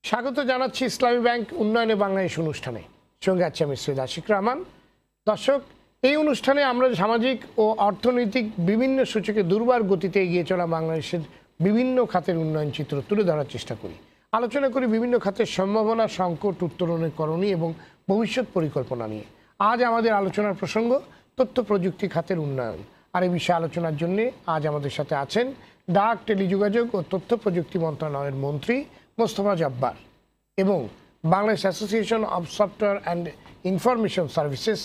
স্বাগত জানাচ্ছি ইসলামী ব্যাংক উন্নয়নে বাংলাদেশ অনুষ্ঠানে। সঙ্গে আছি আমি সৈয়দ আশিক রহমান। দর্শক, এই অনুষ্ঠানে আমরা সামাজিক ও অর্থনৈতিক বিভিন্ন সূচকে দুর্বার গতিতে এগিয়ে চলা বাংলাদেশের বিভিন্ন খাতের উন্নয়ন চিত্র তুলে ধরার চেষ্টা করি। আলোচনা করি বিভিন্ন খাতের সম্ভাবনা, সংকট, উত্তরণের করণীয় এবং ভবিষ্যৎ পরিকল্পনা নিয়ে। আজ আমাদের আলোচনার প্রসঙ্গ তথ্য প্রযুক্তি খাতের উন্নয়ন। আর এই বিষয়ে আলোচনার জন্য আজ আমাদের সাথে আছেন ডাক, টেলিযোগাযোগ ও তথ্য প্রযুক্তি মন্ত্রণালয়ের মন্ত্রী মোস্তফা জব্বার এবং Bangladesh association of software and information services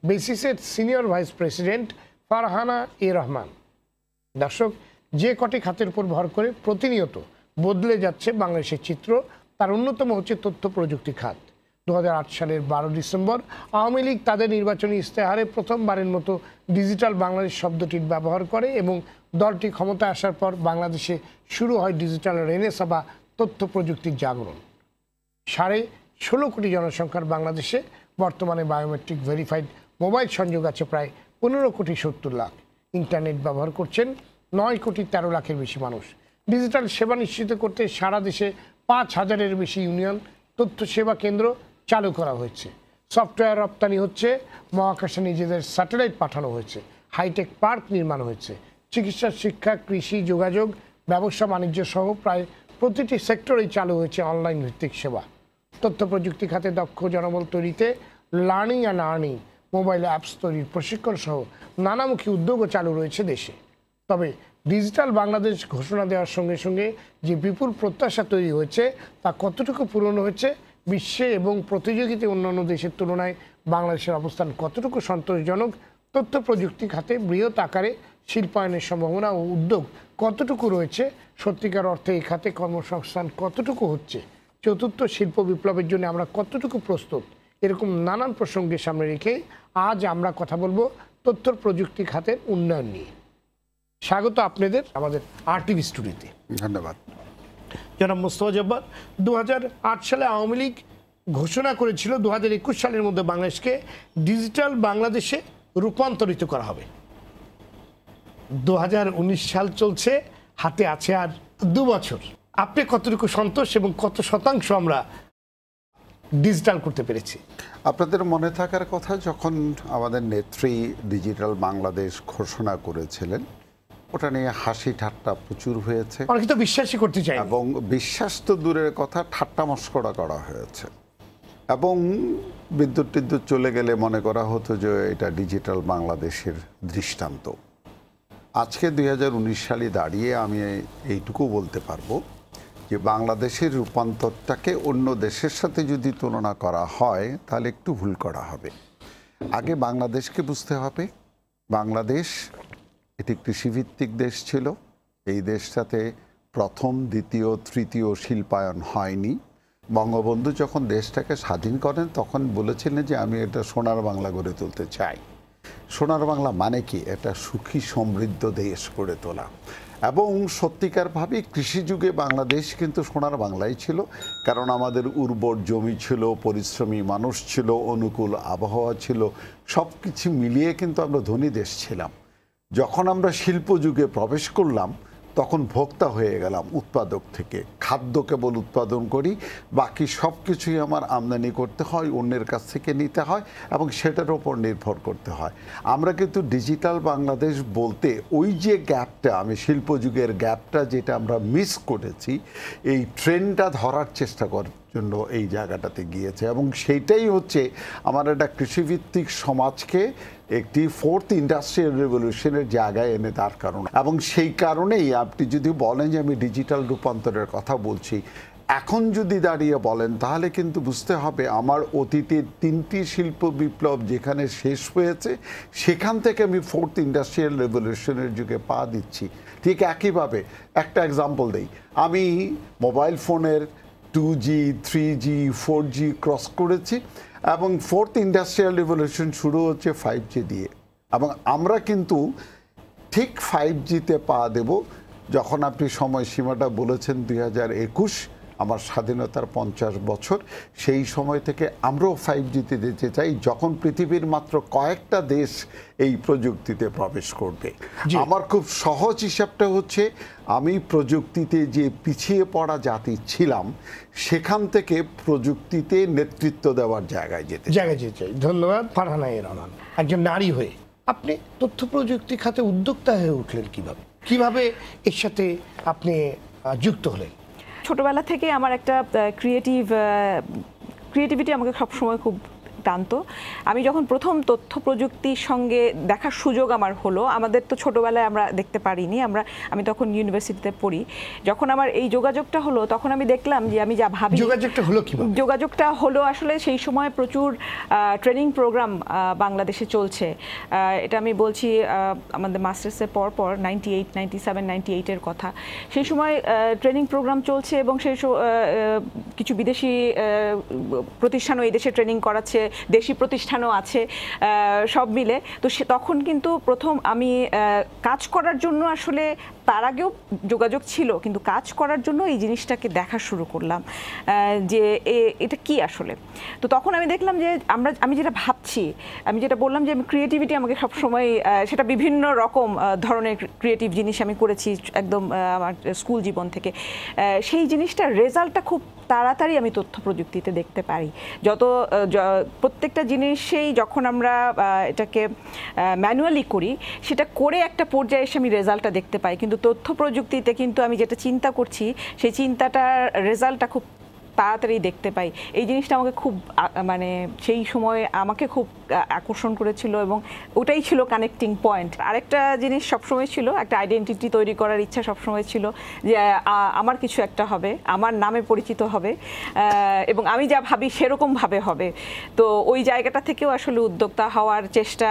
বেসিসের senior vice president Farhana A Rahman. দর্শক, যে কটি খাতের উপর ভর করে প্রতিনিয়ত বদলে যাচ্ছে বাংলাদেশের চিত্র, তার অন্যতম হচ্ছে তথ্য প্রযুক্তি খাত। 2008 সালের 12 ডিসেম্বর আওয়ামী লীগ তাদের নির্বাচনী ইশতেহারে প্রথমবারের মতো ডিজিটাল বাংলাদেশ শব্দটির ব্যবহার করে এবং দলটি ক্ষমতায় আসার পর বাংলাদেশে শুরু হয় ডিজিটাল রেনেসা বা তথ্য প্রযুক্তির জাগরণ। 16.5 কোটি জনসংখ্যার বাংলাদেশে বর্তমানে বায়োমেট্রিক ভেরিফাইড মোবাইল সংযোগ আছে প্রায় 15,70,00,000। ইন্টারনেট ব্যবহার করছেন 9,13 লাখের বেশি মানুষ। ডিজিটাল সেবা নিশ্চিত করতে সারা দেশে 5,000-এর বেশি ইউনিয়ন তথ্য সেবা কেন্দ্র চালু করা হয়েছে। সফটওয়্যার রপ্তানি হচ্ছে, মহাকাশে নিজেদের স্যাটেলাইট পাঠানো হয়েছে, হাইটেক পার্ক নির্মাণ হয়েছে। চিকিৎসা, শিক্ষা, কৃষি, যোগাযোগ, ব্যবসা বাণিজ্য সহ প্রায় প্রতিটি সেক্টরেই চালু হয়েছে অনলাইন ভিত্তিক সেবা। তথ্য প্রযুক্তি খাতে দক্ষ জনবল তৈরিতে learning and earning, mobile apps তৈরির প্রশিক্ষণ সহ নানামুখী উদ্যোগও চালু রয়েছে দেশে। তবে ডিজিটাল বাংলাদেশ ঘোষণা দেওয়ার সঙ্গে সঙ্গে যে বিপুল প্রত্যাশা তৈরি হয়েছে তা কতটুকু পূরণ হয়েছে, বিশ্বে এবং প্রতিযোগিতায় অন্যান্য দেশের তুলনায় বাংলাদেশের অবস্থান কতটুকু সন্তোষজনক, তথ্য প্রযুক্তি খাতে বৃহৎ আকারে শিল্পায়নের সম্ভাবনা ও উদ্যোগ কতটুকু রয়েছে, সত্যিকার অর্থে এই খাতে কর্মসংস্থান কতটুকু হচ্ছে, চতুর্থ শিল্প বিপ্লবের জন্য আমরা কতটুকু প্রস্তুত, এরকম নানান প্রসঙ্গের সামনে রেখে আজ আমরা কথা বলবো তথ্য প্রযুক্তি খাতের উন্নয়ন নিয়ে। স্বাগত আপনাদের আমাদের RTV স্টুডিওতে। ধন্যবাদ। জনাব মোস্তফা জব্বার, 2008 সালে আওয়ামী লীগ ঘোষণা করেছিল 2021 সালের মধ্যে বাংলাদেশকে ডিজিটাল বাংলাদেশে রূপান্তরিত করা হবে। 2019 সাল চলছে, হাতে আছে আর 2 বছর। আপনি কতটুকু সন্তোষ এবং কত শতাংশ আমরা ডিজিটাল করতে পেরেছি? আপনাদের মনে থাকার কথা, যখন আমাদের নেত্রী ডিজিটাল বাংলাদেশ ঘোষণা করেছিলেন, ওটা নিয়ে হাসি ঠাট্টা প্রচুর হয়েছে, অনেকে তো বিশ্বাসই করতে চায়, এবং বিশ্বাস তো দূরের কথা, ঠাট্টা মস্করা করা হয়েছে, এবং বিদ্যুৎ টিদ্যুৎ চলে গেলে মনে করা হতো যে এটা ডিজিটাল বাংলাদেশের দৃষ্টান্ত। আজকে 2019 সালে দাঁড়িয়ে আমি এইটুকু বলতে পারবো যে বাংলাদেশের রূপান্তরটাকে অন্য দেশের সাথে যদি তুলনা করা হয় তাহলে একটু ভুল করা হবে। আগে বাংলাদেশকে বুঝতে হবে, বাংলাদেশ এটি কৃষিভিত্তিক দেশ ছিল। এই দেশটাতে প্রথম, দ্বিতীয়, তৃতীয় শিল্পায়ন হয়নি। বঙ্গবন্ধু যখন দেশটাকে স্বাধীন করেন তখন বলেছিলেন যে আমি এটা সোনার বাংলা গড়ে তুলতে চাই। সোনার বাংলা মানে কি? এটা সুখী সমৃদ্ধ দেশ গড়ে তোলা। এবং সত্যিকারভাবে কৃষি যুগে বাংলাদেশ কিন্তু সোনার বাংলাই ছিল, কারণ আমাদের উর্বর জমি ছিল, পরিশ্রমী মানুষ ছিল, অনুকূল আবহাওয়া ছিল, সব কিছু মিলিয়ে কিন্তু আমরা ধনী দেশ ছিলাম। যখন আমরা শিল্প যুগে প্রবেশ করলাম তখন ভোক্তা হয়ে গেলাম উৎপাদক থেকে। খাদ্য কেবল উৎপাদন করি, বাকি সব কিছুই আমার আমদানি করতে হয়, অন্যের কাছ থেকে নিতে হয় এবং সেটার ওপর নির্ভর করতে হয়। আমরা কিন্তু ডিজিটাল বাংলাদেশ বলতে ওই যে গ্যাপটা, আমি শিল্প যুগের গ্যাপটা যেটা আমরা মিস করেছি, এই ট্রেনটা ধরার চেষ্টা করার জন্য এই জায়গাটাতে গিয়েছে। এবং সেইটাই হচ্ছে আমার একটা কৃষিভিত্তিক সমাজকে একটি 4th ইন্ডাস্ট্রিয়াল রেভলিউশনের জায়গায় এনে তার কারণ। এবং সেই কারণেই আপনি যদি বলেন যে আমি ডিজিটাল রূপান্তরের কথা বলছি, এখন যদি দাঁড়িয়ে বলেন তাহলে কিন্তু বুঝতে হবে আমার অতীতের 3টি শিল্প বিপ্লব যেখানে শেষ হয়েছে সেখান থেকে আমি 4th ইন্ডাস্ট্রিয়াল রেভলিউশনের যুগে পা দিচ্ছি। ঠিক একইভাবে একটা এক্সাম্পল দেই, আমি মোবাইল ফোনের 2G, 3G, 4G ক্রস করেছি এবং 4th ইন্ডাস্ট্রিয়াল রেভলিউশন শুরু হচ্ছে 5G দিয়ে। এবং আমরা কিন্তু ঠিক 5Gতে পা দেব যখন আপনি সময়সীমাটা বলেছেন 2021, আমার স্বাধীনতার 50 বছর, সেই সময় থেকে আমরাও 5Gতে যেতে চাই, যখন পৃথিবীর মাত্র কয়েকটা দেশ এই প্রযুক্তিতে প্রবেশ করবে। আমার খুব সহজ হিসাবটা হচ্ছে, আমি প্রযুক্তিতে যে পিছিয়ে পড়া জাতি ছিলাম, সেখান থেকে প্রযুক্তিতে নেতৃত্ব দেওয়ার জায়গায় যেতে চাই। ধন্যবাদ। ফারহানা রহমান, একজন নারী হয়ে আপনি তথ্য প্রযুক্তি খাতে উদ্যোক্তা হয়ে উঠলেন কিভাবে এর সাথে আপনি যুক্ত হলেন? ছোটবেলা থেকে আমার একটা ক্রিয়েটিভিটি আমাকে সবসময় খুব টানতো। আমি যখন প্রথম তথ্য প্রযুক্তির সঙ্গে দেখার সুযোগ আমার হলো, আমাদের তো ছোটবেলায় আমরা দেখতে পারিনি, আমি তখন ইউনিভার্সিটিতে পড়ি, যখন আমার এই যোগাযোগটা হলো তখন আমি দেখলাম যে আমি যা ভাবি। যোগাযোগটা হলো আসলে সেই সময় প্রচুর ট্রেনিং প্রোগ্রাম বাংলাদেশে চলছে। এটা আমি বলছি আমাদের মাস্টার্সের পর 98, 97, 98-এর কথা। সেই সময় ট্রেনিং প্রোগ্রাম চলছে এবং সেই কিছু বিদেশি প্রতিষ্ঠানও এই দেশে ট্রেনিং করাচ্ছে, দেশি প্রতিষ্ঠানও আছে, সব মিলে। তো তখন কিন্তু প্রথম আমি কাজ করার জন্য, আসলে তার আগেও যোগাযোগ ছিল, কিন্তু কাজ করার জন্য এই জিনিসটাকে দেখা শুরু করলাম যে এটা কি আসলে। তো তখন আমি দেখলাম যে আমি যেটা ভাবছি, আমি যেটা বললাম যে ক্রিয়েটিভিটি আমাকে সবসময়, সেটা বিভিন্ন রকম ধরনের ক্রিয়েটিভ জিনিস আমি করেছি একদম আমার স্কুল জীবন থেকে। সেই জিনিসটার রেজাল্টটা খুব তাড়াতাড়ি আমি তথ্য প্রযুক্তিতে দেখতে পারি। প্রত্যেকটা জিনিসেই যখন আমরা এটাকে ম্যানুয়ালি করি, সেটা করে একটা পর্যায়ে এসে আমি রেজাল্টটা দেখতে পাই, কিন্তু তথ্য প্রযুক্তিতে কিন্তু আমি যেটা চিন্তা করছি সেই চিন্তাটার রেজাল্টটা খুব তাড়াতাড়ি দেখতে পাই। এই জিনিসটা আমাকে খুব মানে সেই সময় আমাকে খুব আকর্ষণ করেছিল এবং ওটাই ছিল কানেক্টিং পয়েন্ট। আরেকটা জিনিস সবসময় ছিল, একটা আইডেন্টিটি তৈরি করার ইচ্ছা সবসময় ছিল যে আমার কিছু একটা হবে, আমার নামে পরিচিত হবে এবং আমি যা ভাবি সেরকমভাবে হবে। তো ওই জায়গাটা থেকেও আসলে উদ্যোক্তা হওয়ার চেষ্টা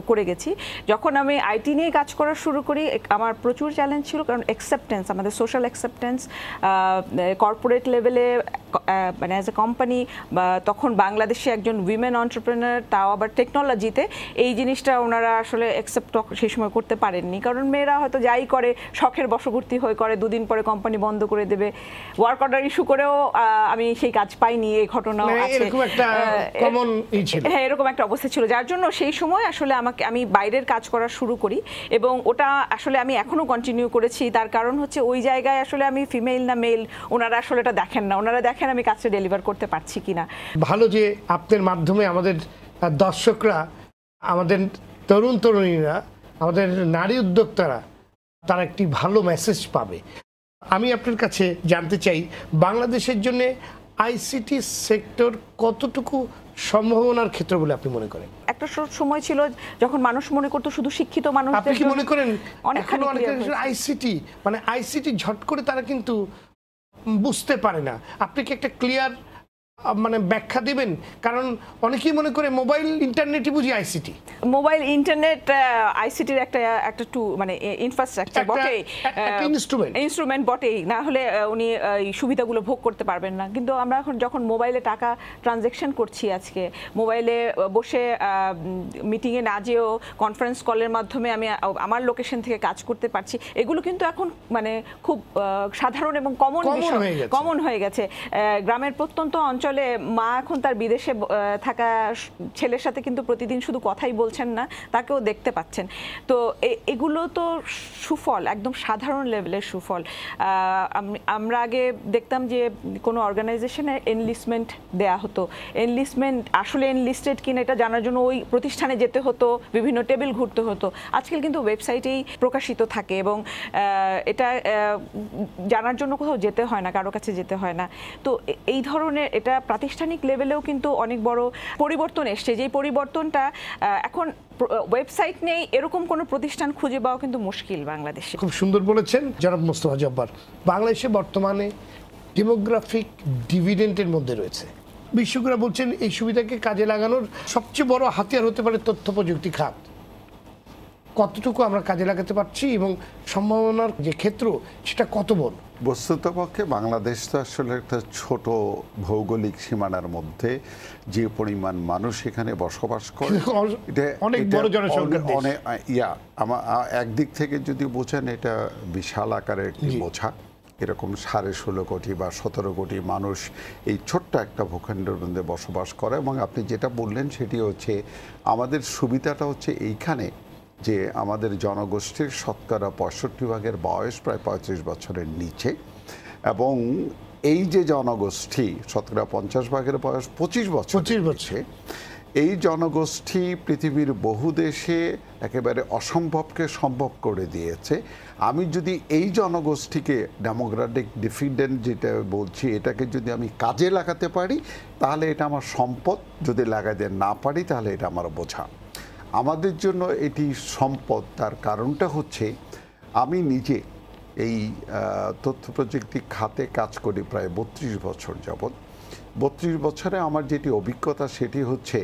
করে গেছি। যখন আমি আইটি নিয়ে কাজ করা শুরু করি, আমার প্রচুর চ্যালেঞ্জ ছিল, কারণ অ্যাকসেপ্টেন্স, আমাদের সোশ্যাল অ্যাকসেপ্টেন্স কর্পোরেট লেভেলে, মানে অ্যাজ এ কোম্পানি, বা তখন বাংলাদেশে একজন উইমেন এন্টারপ্রেনার, তাও আবার টেকনোলজিতে, এই জিনিসটা ওনারা আসলে অ্যাকসেপ্ট সেই সময় করতে পারেননি। কারণ মেয়েরা হয়তো যাই করে শখের বশবর্তী হয়ে করে, দুদিন পরে কোম্পানি বন্ধ করে দেবে। ওয়ার্ক অর্ডার ইস্যু করেও আমি সেই কাজ পাইনি, এই ঘটনাও আছে। হ্যাঁ, এরকম একটা অবস্থা ছিল, যার জন্য সেই সময় আসলে আমি বাইরের কাজ করা শুরু করি এবং ওটা আসলে আমি এখনো কন্টিনিউ করেছি। তার কারণ হচ্ছে ওই জায়গায় আসলে আমি ফিমেল না মেল ওনারা আসলে এটা দেখেন না, ওনারা দেখেন আমি কাজটা ডেলিভার করতে পারছি কিনা। ভালো যে আপনার মাধ্যমে আমাদের দর্শকরা, আমাদের তরুণীরা, আমাদের নারী উদ্যোক্তারা তারা একটি ভালো মেসেজ পাবে। আমি আপনার কাছে জানতে চাই, বাংলাদেশের জন্য আইসিটি সেক্টর কতটুকু সম্ভাবনার ক্ষেত্র বলে আপনি মনে করেন? একটা সময় ছিল যখন মানুষ মনে করতো শুধু শিক্ষিত মানুষ। আপনি কি মনে করেন আইসিটি মানে আইসিটি ঝট করে তারা কিন্তু বুঝতে পারে না? আপনি কি একটা ক্লিয়ার মানে ব্যাখ্যা দিবেন? কারণ অনেকেই মনে করে মোবাইল ইন্টারনেটই বুঝি আইসিটি। মোবাইল ইন্টারনেট আইসিটির একটা মানে ইনফ্রাস্ট্রাকচার বটেই, ইনস্ট্রুমেন্ট বটেই, না হলে উনি এই সুবিধাগুলো ভোগ করতে পারবেন না। কিন্তু আমরা এখন যখন মোবাইলে টাকা ট্রানজ্যাকশন করছি, আজকে মোবাইলে বসে মিটিংয়ে না যেও কনফারেন্স কলের মাধ্যমে আমি আমার লোকেশন থেকে কাজ করতে পারছি, এগুলো কিন্তু এখন মানে খুব সাধারণ এবং কমন হয়ে গেছে। গ্রামের প্রত্যন্ত অঞ্চল মা এখন তার বিদেশে থাকা ছেলের সাথে কিন্তু প্রতিদিন শুধু কথাই বলছেন না, তাকেও দেখতে পাচ্ছেন। তো এগুলো তো সুফল, একদম সাধারণ লেভেলের সুফল। আমরা আগে দেখতাম যে কোনো অর্গানাইজেশনে এনলিস্টমেন্ট দেয়া হতো, এনলিস্টমেন্ট আসলে এনলিস্টেড কিনা এটা জানার জন্য ওই প্রতিষ্ঠানে যেতে হতো, বিভিন্ন টেবিল ঘুরতে হতো। আজকাল কিন্তু ওয়েবসাইটেই প্রকাশিত থাকে এবং এটা জানার জন্য কোথাও যেতে হয় না, কারো কাছে যেতে হয় না। তো এই ধরনের এটা প্রাতিষ্ঠানিক লেভেলেও কিন্তু অনেক বড় পরিবর্তন এসছে, যে পরিবর্তনটা এখন ওয়েবসাইট নেই এরকম কোনো প্রতিষ্ঠান খুঁজে পাওয়া কিন্তু মুশকিল বাংলাদেশে। খুব সুন্দর বলেছেন জনাব মোস্তফা জব্বার। বাংলাদেশে বর্তমানে ডেমোগ্রাফিক ডিভিডেন্টের মধ্যে রয়েছে। বিশেষজ্ঞরা বলছেন এই সুবিধাকে কাজে লাগানোর সবচেয়ে বড় হাতিয়ার হতে পারে তথ্য প্রযুক্তি খাত। কতটুকু আমরা কাজে লাগাতে পারছি এবং সম্ভাবনার যে ক্ষেত্র সেটা কত বড়? বস্তুতপক্ষে বাংলাদেশ তো আসলে একটা ছোট ভৌগোলিক সীমানার মধ্যে যে পরিমাণ মানুষ এখানে বসবাস করে, অনেক বড় একদিক থেকে যদি বোঝেন এটা বিশাল আকারের একটি বোঝা, এরকম 16.5 কোটি বা 17 কোটি মানুষ এই ছোট্ট একটা ভূখণ্ডের মধ্যে বসবাস করে। এবং আপনি যেটা বললেন সেটি হচ্ছে আমাদের সুবিধাটা হচ্ছে এইখানে যে আমাদের জনগোষ্ঠীর শতকরা 65% বয়স প্রায় 35 বছরের নিচে, এবং এই যে জনগোষ্ঠী শতকরা 50% বয়স 25 বছর, এই জনগোষ্ঠী পৃথিবীর বহু দেশে একেবারে অসম্ভবকে সম্ভব করে দিয়েছে। আমি যদি এই জনগোষ্ঠীকে ডেমোক্রেটিক ডিভিডেন্ড যেটা বলছি এটাকে যদি আমি কাজে লাগাতে পারি তাহলে এটা আমার সম্পদ, যদি লাগাতে না পারি তাহলে এটা আমার বোঝা। আমাদের জন্য এটি সম্পদ। তার কারণটা হচ্ছে আমি নিজে এই তথ্য প্রযুক্তি খাতে কাজ করি প্রায় 32 বছর যাবৎ। 32 বছরে আমার যেটি অভিজ্ঞতা সেটি হচ্ছে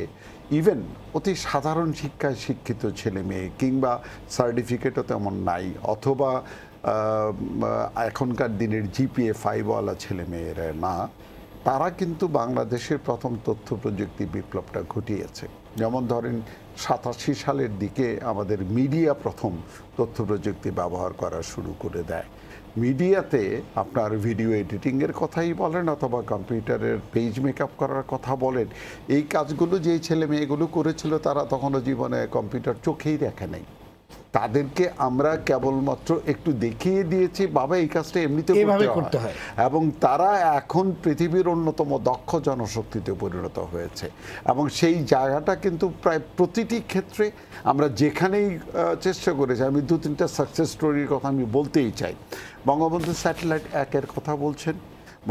ইভেন অতি সাধারণ শিক্ষায় শিক্ষিত ছেলে মেয়ে কিংবা সার্টিফিকেটও তেমন নাই, অথবা এখনকার দিনের জিপিএ 5ওয়ালা ছেলে মেয়েরা না, তারা কিন্তু বাংলাদেশের প্রথম তথ্য প্রযুক্তি বিপ্লবটা ঘটিয়েছে। যেমন ধরেন 87 সালের দিকে আমাদের মিডিয়া প্রথম তথ্য প্রযুক্তি ব্যবহার করা শুরু করে দেয়। মিডিয়াতে আপনার ভিডিও এডিটিংয়ের কথাই বলেন অথবা কম্পিউটারের পেজ মেকআপ করার কথা বলেন, এই কাজগুলো যেই ছেলে মেয়েগুলো করেছিল তারা তখনও জীবনে কম্পিউটার চোখেই দেখে নাই। তাদেরকে আমরা কেবলমাত্র একটু দেখিয়ে দিয়েছি বাবা এই কাজটা এমনিতে করতে হয়, এবং তারা এখন পৃথিবীর অন্যতম দক্ষ জনশক্তিতে পরিণত হয়েছে। এবং সেই জায়গাটা কিন্তু প্রায় প্রতিটি ক্ষেত্রে আমরা যেখানেই চেষ্টা করেছি, আমি 2-3টা সাকসেস স্টোরির কথা আমি বলতেই চাই। বঙ্গবন্ধু স্যাটেলাইট 1-এর কথা বলছেন,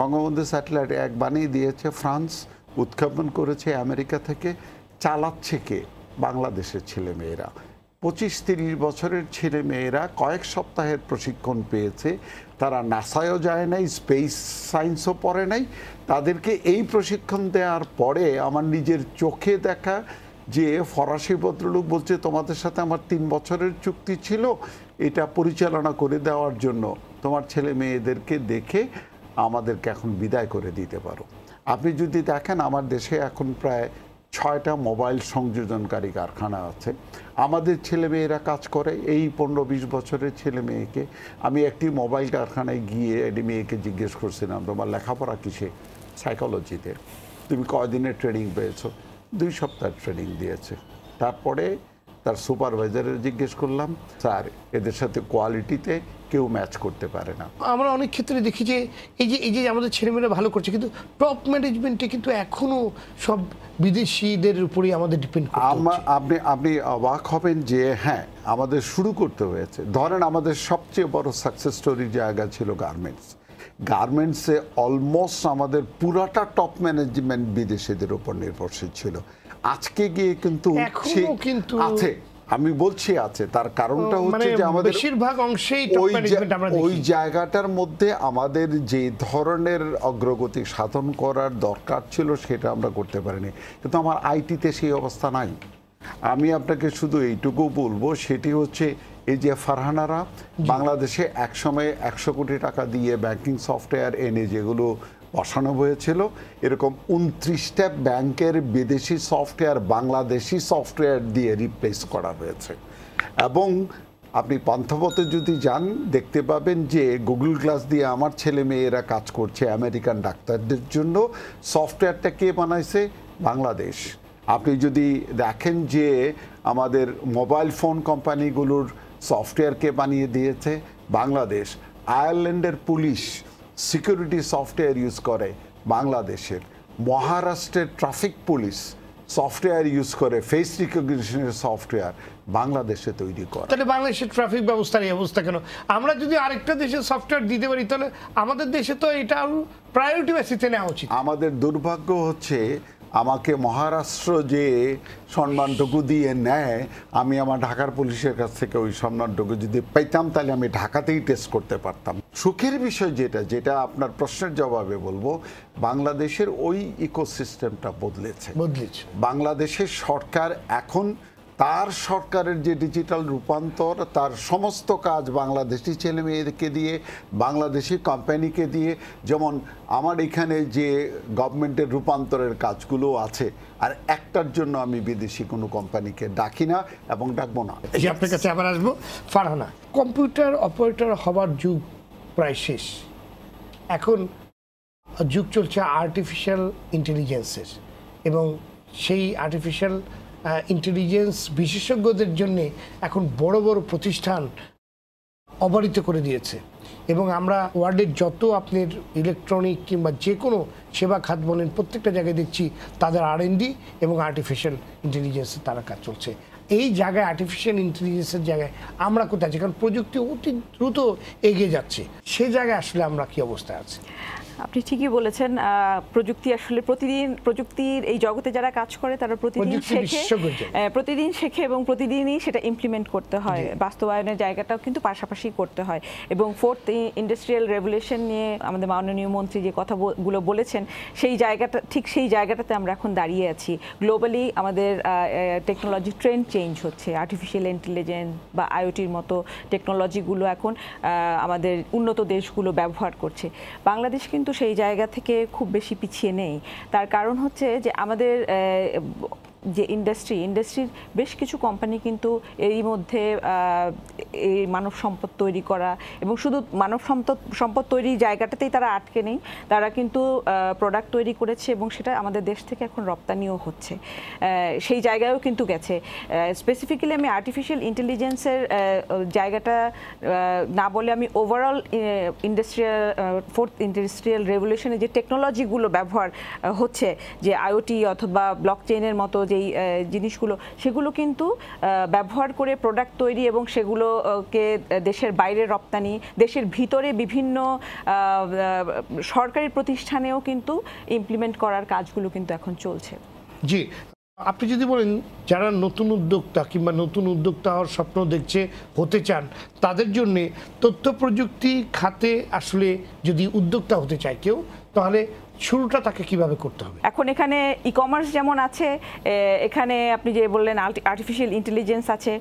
বঙ্গবন্ধু স্যাটেলাইট 1 বানিয়ে দিয়েছে ফ্রান্স, উৎক্ষেপণ করেছে আমেরিকা থেকে, চালাচ্ছে কে? বাংলাদেশের ছেলেমেয়েরা। 25-30 বছরের ছেলে মেয়েরা কয়েক সপ্তাহের প্রশিক্ষণ পেয়েছে, তারা নাসায়ও যায় নাই, স্পেস সায়েন্সও পড়ে নাই। তাদেরকে এই প্রশিক্ষণ দেওয়ার পরে আমার নিজের চোখে দেখা যে ফরাসি ভদ্রলোক বলছে তোমাদের সাথে আমার 3 বছরের চুক্তি ছিল, এটা পরিচালনা করে দেওয়ার জন্য তোমার ছেলে মেয়েদেরকে দেখে আমাদেরকে এখন বিদায় করে দিতে পারো। আপনি যদি দেখেন আমার দেশে এখন প্রায় 6টা মোবাইল সংযোজনকারী কারখানা আছে। আমাদের ছেলেমেয়েরা কাজ করে। এই 15-20 বছরের ছেলে মেয়েকে আমি একটি মোবাইল কারখানায় গিয়ে একটি মেয়েকে জিজ্ঞেস করছিলাম তোমার লেখাপড়া কিসে? সাইকোলজিতে। তুমি কয়দিনের ট্রেনিং পেয়েছো? 2 সপ্তাহ ট্রেনিং দিয়েছে। তারপরে তার সুপারভাইজারের জিজ্ঞেস করলাম, স্যার এদের সাথে কোয়ালিটিতে কেউ ম্যাচ করতে পারে না। আমরা অনেক ক্ষেত্রে দেখি যে এই যে আমাদের ছেলেমেয়েরা ভালো করছে, কিন্তু টপ ম্যানেজমেন্টে কিন্তু এখনো সব বিদেশিদের উপরেই আমাদের ডিপেন্ড করছে। আপনি অবাক হবেন যে হ্যাঁ আমাদের শুরু করতে হয়েছে। ধরেন আমাদের সবচেয়ে বড় সাকসেস স্টোরির জায়গা ছিল গার্মেন্টস। গার্মেন্টসে অলমোস্ট আমাদের পুরাটা টপ ম্যানেজমেন্ট বিদেশিদের উপর নির্ভরশীল ছিল। আজকে গিয়ে কিন্তু আছে, আমি বলছি আছে। তার কারণটা হচ্ছে যে আমাদের বেশিরভাগ অংশেই টপ ম্যানেজমেন্ট আমরা দেখি। ওই জায়গাটার মধ্যে আমাদের যে ধরনের অগ্রগতি সাধন করার দরকার ছিল সেটা আমরা করতে পারিনি। কিন্তু আমার আইটিতে সেই অবস্থা নাই। আমি আপনাকে শুধু এইটুকু বলবো, সেটি হচ্ছে এই যে ফারহানারা বাংলাদেশে একসময় 100 কোটি টাকা দিয়ে ব্যাংকিং সফটওয়্যার এনে যেগুলো বসানো হয়েছিল, এরকম 29টা ব্যাংকের বিদেশি সফটওয়্যার বাংলাদেশি সফটওয়্যার দিয়ে রিপ্লেস করা হয়েছে। এবং আপনি পান্থপথে যদি যান দেখতে পাবেন যে গুগল গ্লাস দিয়ে আমার ছেলে মেয়েরা কাজ করছে আমেরিকান ডাক্তারদের জন্য। সফটওয়্যারটা কে বানাইছে? বাংলাদেশ। আপনি যদি দেখেন যে আমাদের মোবাইল ফোন কোম্পানিগুলোর সফটওয়্যারকে বানিয়ে দিয়েছে বাংলাদেশ। আয়ারল্যান্ডের পুলিশ সিকিউরিটি সফটওয়্যার ইউজ করে বাংলাদেশের। মহারাষ্ট্রের ট্রাফিক পুলিশ সফটওয়্যার ইউজ করে, ফেস রিকগনিশনের সফটওয়্যার বাংলাদেশে তৈরি করে। তাহলে বাংলাদেশের ট্রাফিক ব্যবস্থার এই অবস্থা কেন? আমরা যদি আরেকটা দেশের সফটওয়্যার দিতে পারি তাহলে আমাদের দেশে তো এটা প্রায়োরিটি বেসিসে নেওয়া উচিত। আমাদের দুর্ভাগ্য হচ্ছে আমাকে মহারাষ্ট্র যে সম্মানটুকু দিয়ে নেয়, আমি আমার ঢাকার পুলিশের কাছ থেকে ওই সম্মানটুকু যদি পেতাম তাহলে আমি ঢাকাতেই টেস্ট করতে পারতাম। সুখের বিষয় যেটা আপনার প্রশ্নের জবাবে বলবো, বাংলাদেশের ওই ইকোসিস্টেমটা বদলেছে। বাংলাদেশের সরকার এখন তার সরকারের যে ডিজিটাল রূপান্তর, তার সমস্ত কাজ বাংলাদেশি ছেলে মেয়েদেরকে দিয়ে, বাংলাদেশি কোম্পানিকে দিয়ে। যেমন আমার এখানে যে গভর্নমেন্টের রূপান্তরের কাজগুলো আছে, আর একটার জন্য আমি বিদেশি কোনো কোম্পানিকে ডাকি না এবং ডাকবো না। আপনার কাছে আবার আসবো। ফারহানা, কম্পিউটার অপারেটর হবার যুগ প্রায় শেষ, এখন যুগ চলছে আর্টিফিশিয়াল ইন্টেলিজেন্সের, এবং সেই আর্টিফিশিয়াল ইন্টেলিজেন্স বিশেষজ্ঞদের জন্য এখন বড় বড় প্রতিষ্ঠান অবারিত করে দিয়েছে। এবং আমরা ওয়ার্ল্ডের যত আপনার ইলেকট্রনিক কিংবা যে কোনো সেবা খাত বলেন, প্রত্যেকটা জায়গায় দেখছি তাদের R&D এবং আর্টিফিশিয়াল ইন্টেলিজেন্সের তারা কাজ চলছে। এই জায়গায় আর্টিফিশিয়াল ইন্টেলিজেন্সের জায়গায় আমরা কোথায় আছি? কারণ প্রযুক্তি অতি দ্রুত এগিয়ে যাচ্ছে, সে জায়গায় আসলে আমরা কি অবস্থায় আছি? আপনি ঠিকই বলেছেন। প্রযুক্তি আসলে প্রযুক্তির এই জগতে যারা কাজ করে তারা প্রতিদিন শেখে এবং প্রতিদিনই সেটা ইমপ্লিমেন্ট করতে হয়, বাস্তবায়নের জায়গাটাও কিন্তু পাশাপাশি করতে হয়। এবং ফোর্থ ইন্ডাস্ট্রিয়াল রেভলিউশন নিয়ে আমাদের মাননীয় মন্ত্রী যে কথাগুলো বলেছেন, সেই জায়গাটাতে আমরা এখন দাঁড়িয়ে আছি। গ্লোবালি আমাদের টেকনোলজি ট্রেন্ড চেঞ্জ হচ্ছে, আর্টিফিশিয়াল ইন্টেলিজেন্স বা আইওটির মতো টেকনোলজিগুলো এখন আমাদের উন্নত দেশগুলো ব্যবহার করছে। বাংলাদেশ কিন্তু সেই জায়গা থেকে খুব বেশি পিছিয়ে নেই। তার কারণ হচ্ছে যে আমাদের যে ইন্ডাস্ট্রির বেশ কিছু কোম্পানি কিন্তু এরই মধ্যে এই মানব সম্পদ তৈরি করা, এবং শুধু মানব সম্পদ তৈরির জায়গাটাতেই তারা আটকে নেই, তারা কিন্তু প্রোডাক্ট তৈরি করেছে এবং সেটা আমাদের দেশ থেকে এখন রপ্তানিও হচ্ছে, সেই জায়গায়ও কিন্তু গেছে। স্পেসিফিক্যালি আমি আর্টিফিশিয়াল ইন্টেলিজেন্সের জায়গাটা না বলে আমি ওভারঅল ফোর্থ ইন্ডাস্ট্রিয়াল রেভলিউশনে যে টেকনোলজিগুলো ব্যবহার হচ্ছে, যে আইওটি অথবা ব্লকচেইনের মতো যেই জিনিসগুলো, সেগুলো কিন্তু ব্যবহার করে প্রোডাক্ট তৈরি এবং সেগুলোকে দেশের বাইরে রপ্তানি, দেশের ভিতরে বিভিন্ন সরকারি প্রতিষ্ঠানেও কিন্তু ইমপ্লিমেন্ট করার কাজগুলো কিন্তু এখন চলছে। জি, আপনি যদি বলেন যারা নতুন উদ্যোক্তা কিংবা নতুন উদ্যোক্তা হওয়ার স্বপ্ন দেখছে, হতে চান, তাদের জন্যে তথ্য প্রযুক্তি খাতে আসলে যদি উদ্যোক্তা হতে চায় কেউ, তাহলে শুরুটা তাকে কিভাবে করতে হবে? এখন এখানে ই কমার্স যেমন আছে, এখানে আপনি যে বললেন আর্টিফিশিয়াল ইন্টেলিজেন্স আছে,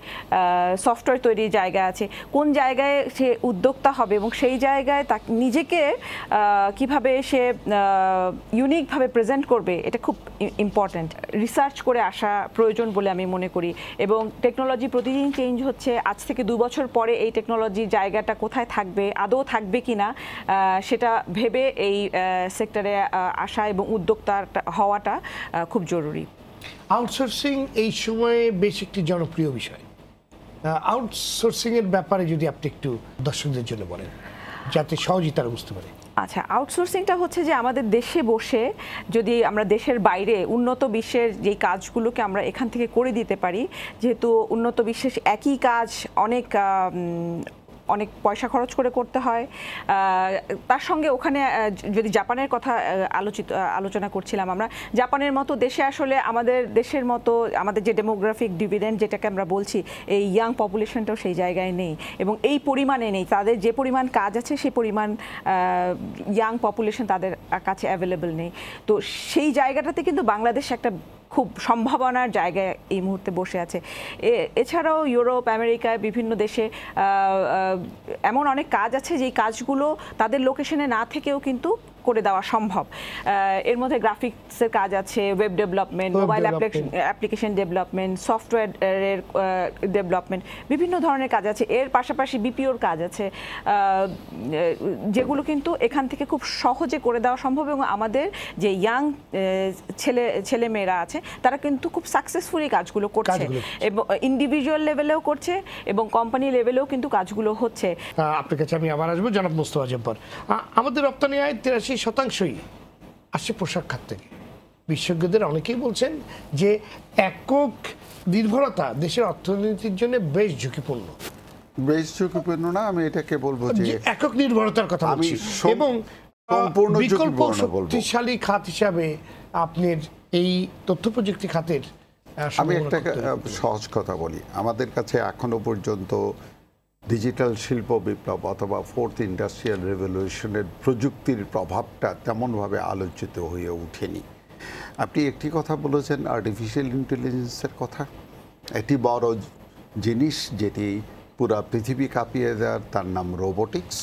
সফটওয়্যার তৈরির জায়গা আছে। কোন জায়গায় সে উদ্যোক্তা হবে এবং সেই জায়গায় তাকে নিজেকে কিভাবে সে ইউনিকভাবে প্রেজেন্ট করবে, এটা খুব ইম্পর্ট্যান্ট। রিসার্চ করে আসা প্রয়োজন বলে আমি মনে করি। এবং টেকনোলজি প্রতিদিন চেঞ্জ হচ্ছে। আজ থেকে 2 বছর পরে এই টেকনোলজির জায়গাটা কোথায় থাকবে, আদৌ থাকবে কিনা, সেটা ভেবে এই সেক্টরে আসা এবং উদ্যোক্তা হওয়াটা খুব জরুরি। আউটসোর্সিং এই সময়ে বেশ একটি জনপ্রিয় বিষয়। আউটসোর্সিং এর ব্যাপারে যদি আপনি একটু দর্শকদের জন্য বলেন, যাতে সহজেই তারা বুঝতে পারে। আচ্ছা, আউটসোর্সিংটা হচ্ছে যে আমাদের দেশে বসে যদি আমরা দেশের বাইরে উন্নত বিশ্বের যেই কাজগুলোকে আমরা এখান থেকে করে দিতে পারি, যেহেতু উন্নত বিশ্বের একই কাজ অনেক পয়সা খরচ করে করতে হয়। তার সঙ্গে ওখানে যদি জাপানের কথা আলোচনা করছিলাম, আমরা জাপানের মতো দেশে আসলে আমাদের দেশের মতো আমাদের যে ডেমোগ্রাফিক ডিভিডেন্ড যেটাকে আমরা বলছি, এই ইয়াং পপুলেশনটাও সেই জায়গায় নেই এবং এই পরিমাণে নেই। তাদের যে পরিমাণ কাজ আছে সেই পরিমাণ ইয়াং পপুলেশন তাদের কাছে অ্যাভেলেবল নেই। তো সেই জায়গাটাতে কিন্তু বাংলাদেশ একটা খুব সম্ভাবনার জায়গায় এই মুহূর্তে বসে আছে। এছাড়াও ইউরোপ, আমেরিকায় বিভিন্ন দেশে এমন অনেক কাজ আছে যেই কাজগুলো তাদের লোকেশনে না থেকেও কিন্তু করে দেওয়া সম্ভব। এর মধ্যে গ্রাফিক্সের কাজ আছে, web development, mobile application development, সফটওয়্যারের ডেভেলপমেন্ট, বিভিন্ন ধরনের কাজ আছে। এর পাশাপাশি বিপিওর কাজ আছে, যেগুলো কিন্তু এখান থেকে খুব সহজে করে দেওয়া সম্ভব এবং আমাদের যে ইয়াং ছেলেমেয়েরা আছে তারা কিন্তু খুব সাকসেসফুলি কাজগুলো করছে এবং ইন্ডিভিজুয়াল লেভেলেও করছে এবং কোম্পানি লেভেলেও কিন্তু কাজগুলো হচ্ছে। আপনার কাছে আমি আবার আসবো জনাব মোস্তফা জব্বার। আমাদের রপ্তানি আয় 83% আসছে পোশাক খাত থেকে। বিশেষজ্ঞদের অনেকেই বলছেন যে একক নির্ভরতা দেশের অর্থনীতির জন্য বেশ ঝুঁকিপূর্ণ। বেশ ঝুঁকিপূর্ণ না, আমি এটাকে বলবো যে একক নির্ভরতার কথা বলছি এবং বিকল্প শক্তিশালী খাত হিসাবে আপনার এই তথ্য প্রযুক্তি খাতের। আমি একটা সহজ কথা বলি, আমাদের কাছে এখনো পর্যন্ত ডিজিটাল শিল্প বিপ্লব অথবা ফোর্থ ইন্ডাস্ট্রিয়াল রেভলিউশনের প্রযুক্তির প্রভাবটা তেমনভাবে আলোচিত হয়ে ওঠেনি। আপনি একটি কথা বলেছেন আর্টিফিশিয়াল ইন্টেলিজেন্সের কথা, একটি বড় জিনিস যেটি পুরা পৃথিবী কাঁপিয়ে দেওয়ার, তার নাম রোবোটিক্স।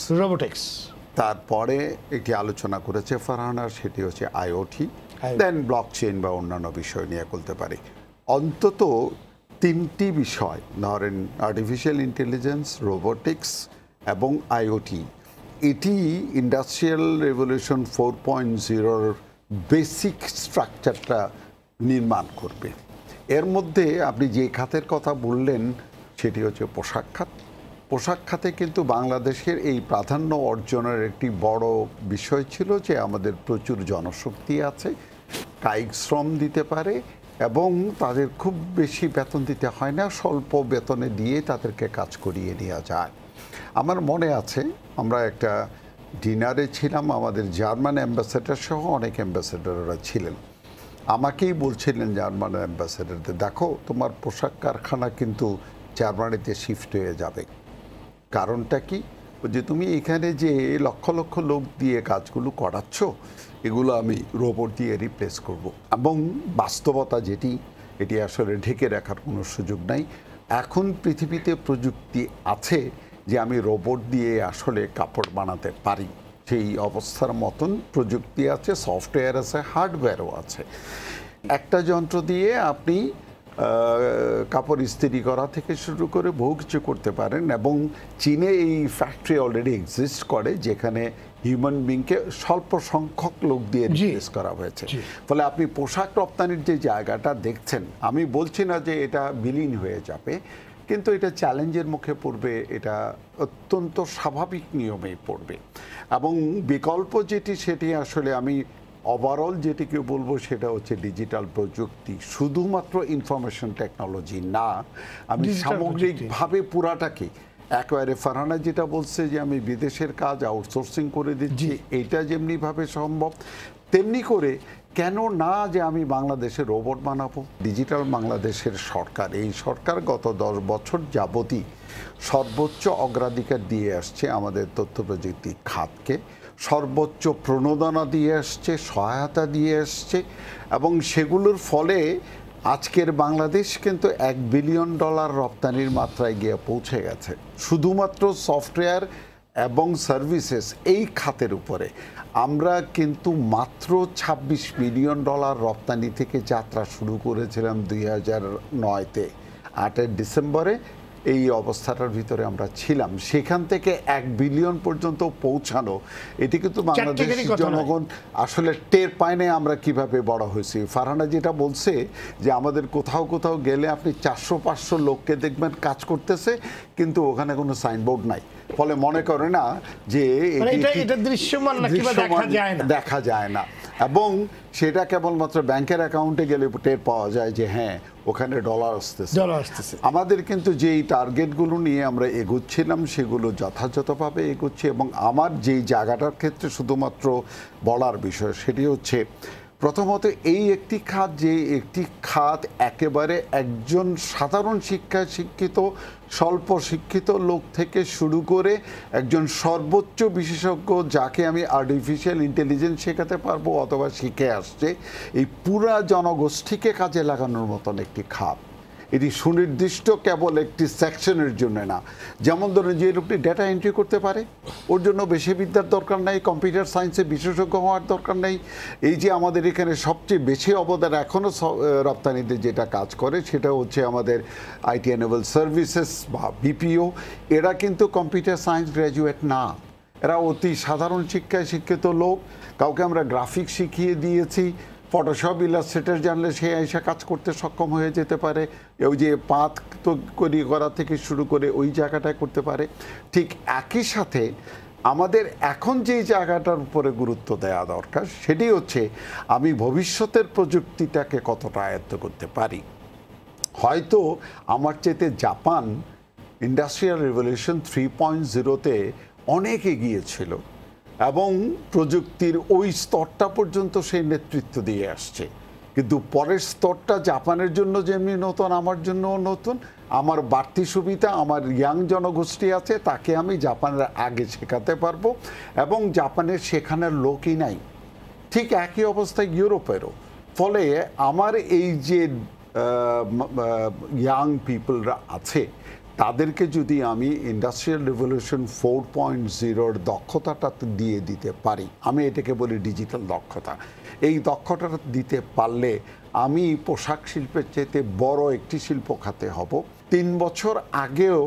তারপরে একটি আলোচনা করেছে ফারহানা, সেটি হচ্ছে আইওটি, দেন ব্লকচেইন বা অন্যান্য বিষয় নিয়ে বলতে পারি। অন্তত 3টি বিষয় ধরেন আর্টিফিশিয়াল ইন্টেলিজেন্স, রোবোটিক্স এবং আইওটি, এটি ইন্ডাস্ট্রিয়াল রেভলিউশন 4.0-র বেসিক স্ট্রাকচারটা নির্মাণ করবে। এর মধ্যে আপনি যে খাতের কথা বললেন সেটি হচ্ছে পোশাক খাত। পোশাক খাতে কিন্তু বাংলাদেশের এই প্রাধান্য অর্জনের একটি বড় বিষয় ছিল যে আমাদের প্রচুর জনশক্তি আছে, কায়িক শ্রম দিতে পারে এবং তাদের খুব বেশি বেতন দিতে হয় না, স্বল্প বেতনে দিয়ে তাদেরকে কাজ করিয়ে নেওয়া যায়। আমার মনে আছে আমরা একটা ডিনারে ছিলাম, আমাদের জার্মান অ্যাম্বাসেডার সহ অনেক অ্যাম্বাসেডাররা ছিলেন। আমাকেই বলছিলেন জার্মান অ্যাম্বাসেডারদের, দেখো তোমার পোশাক কারখানা কিন্তু জার্মানিতে শিফট হয়ে যাবে। কারণটা কি? যে তুমি এখানে যে লক্ষ লক্ষ লোক দিয়ে কাজগুলো করাচ্ছ এগুলো আমি রোবট দিয়ে রিপ্লেস করব। এবং বাস্তবতা যেটি, এটি আসলে ঢেকে রাখার কোনো সুযোগ নাই। এখন পৃথিবীতে প্রযুক্তি আছে যে আমি রোবট দিয়ে আসলে কাপড় বানাতে পারি, সেই অবস্থার মতন প্রযুক্তি আছে, সফটওয়্যার আছে, হার্ডওয়্যারও আছে। একটা যন্ত্র দিয়ে আপনি কাপড় ইস্ত্রি করা থেকে শুরু করে বহু কিছু করতে পারেন। এবং চীনে এই ফ্যাক্টরি অলরেডি এক্সিস্ট করে যেখানে হিউম্যান বিংকে স্বল্প সংখ্যক লোক দিয়ে রিপ্লেস করা হয়েছে। ফলে আপনি পোশাক রপ্তানির যে জায়গাটা দেখছেন, আমি বলছি না যে এটা বিলীন হয়ে যাবে, কিন্তু এটা চ্যালেঞ্জের মুখে পড়বে, এটা অত্যন্ত স্বাভাবিক নিয়মেই পড়বে। এবং বিকল্প যেটি সেটি আসলে আমি ওভারঅল যেটিকে বলবো সেটা হচ্ছে ডিজিটাল প্রযুক্তি। শুধুমাত্র ইনফরমেশন টেকনোলজি না, আমি সামগ্রিকভাবে পুরাটাকে একেবারে ফারহানা যেটা বলছে যে আমি বিদেশের কাজ আউটসোর্সিং করে দিচ্ছি, এইটা যেমনিভাবে সম্ভব তেমনি করে কেন না যে আমি বাংলাদেশে রোবট বানাবো। ডিজিটাল বাংলাদেশের সরকার, এই সরকার গত 10 বছর যাবতই সর্বোচ্চ অগ্রাধিকার দিয়ে আসছে আমাদের তথ্য প্রযুক্তি খাতকে, সর্বোচ্চ প্রণোদনা দিয়ে আসছে, সহায়তা দিয়ে আসছে এবং সেগুলোর ফলে আজকের বাংলাদেশ কিন্তু $1 বিলিয়ন রপ্তানির মাত্রায় গিয়ে পৌঁছে গেছে শুধুমাত্র সফটওয়্যার এবং সার্ভিসেস এই খাতের উপরে। আমরা কিন্তু মাত্র $26 বিলিয়ন রপ্তানি থেকে যাত্রা শুরু করেছিলাম 2009-তে। 8 ডিসেম্বরে এই অবস্থাটার ভিতরে আমরা ছিলাম। সেখান থেকে 1 বিলিয়ন পর্যন্ত পৌঁছানো, এটি কিন্তু বাংলাদেশের জনগণ আসলে টের পায় না আমরা কিভাবে বড় হয়েছি। ফারহানা যেটা বলছে যে আমাদের কোথাও কোথাও গেলে আপনি 400-500 লোককে দেখবেন কাজ করতেছে, কিন্তু ওখানে কোনো সাইনবোর্ড নাই, ফলে মনে করে না যে এটা দৃশ্যমান না কিংবা দেখা যায় না। এবং সেটা কেবলমাত্র ব্যাংকের অ্যাকাউন্টে গেলে টের পাওয়া যায় যে হ্যাঁ ওখানে ডলার আসতেছে। আমাদের কিন্তু যেই টার্গেটগুলো নিয়ে আমরা এগোচ্ছিলাম সেগুলো যথাযথভাবে এগোচ্ছে। এবং আমার যেই জায়গাটার ক্ষেত্রে শুধুমাত্র বলার বিষয় সেটি হচ্ছে প্রথমত এই একটি খাত, যে একটি খাত একেবারে একজন সাধারণ শিক্ষায় শিক্ষিত স্বল্প শিক্ষিত লোক থেকে শুরু করে একজন সর্বোচ্চ বিশেষজ্ঞ যাকে আমি আর্টিফিশিয়াল ইন্টেলিজেন্স শেখাতে পারবো অথবা শিখে আসছে, এই পুরা জনগোষ্ঠীকে কাজে লাগানোর মতন একটি খাত। এটি সুনির্দিষ্ট কেবল একটি সেকশনের জন্য না। যেমন ধরুন যে লোকটি ডেটা এন্ট্রি করতে পারে, ওর জন্য বেশি বিদ্যার দরকার নাই, কম্পিউটার সায়েন্সে বিশেষজ্ঞ হওয়ার দরকার নেই। এই যে আমাদের এখানে সবচেয়ে বেশি অবদান এখনও রপ্তানিতে যেটা কাজ করে সেটা হচ্ছে আমাদের আইটি এনেবল সার্ভিসেস বা বিপিও, এরা কিন্তু কম্পিউটার সায়েন্স গ্র্যাজুয়েট না, এরা অতি সাধারণ শিক্ষায় শিক্ষিত লোক। কাউকে আমরা গ্রাফিক্স শিখিয়ে দিয়েছি, ফটোশপ ইলাস্ট্রেটর জানলে সে এসে কাজ করতে সক্ষম হয়ে যেতে পারে, ওই যে পাথ তৈরি করা থেকে শুরু করে ওই জায়গাটায় করতে পারে। ঠিক একই সাথে আমাদের এখন যেই জায়গাটার উপরে গুরুত্ব দেওয়া দরকার সেটি হচ্ছে আমি ভবিষ্যতের প্রযুক্তিটাকে কতটা আয়ত্ত করতে পারি। হয়তো আমার চেয়ে জাপান ইন্ডাস্ট্রিয়াল রেভলিউশন 3.0-তে অনেক এগিয়ে ছিল এবং প্রযুক্তির ওই স্তরটা পর্যন্ত সেই নেতৃত্ব দিয়ে আসছে, কিন্তু পরের স্তরটা জাপানের জন্য যেমনি নতুন আমার জন্যও নতুন। আমার বাড়তি সুবিধা, আমার ইয়াং জনগোষ্ঠী আছে, তাকে আমি জাপানের আগে শেখাতে পারবো এবং জাপানের শেখানোর লোকই নাই। ঠিক একই অবস্থা ইউরোপেরও। ফলে আমার এই যে ইয়াং পিপলরা আছে তাদেরকে যদি আমি ইন্ডাস্ট্রিয়াল রেভলিউশন 4.0-র দক্ষতাটা দিয়ে দিতে পারি, আমি এটাকে বলি ডিজিটাল দক্ষতা, এই দক্ষতাটা দিতে পারলে আমি পোশাক শিল্পের চাইতে বড় একটি শিল্প খাতে হব। 3 বছর আগেও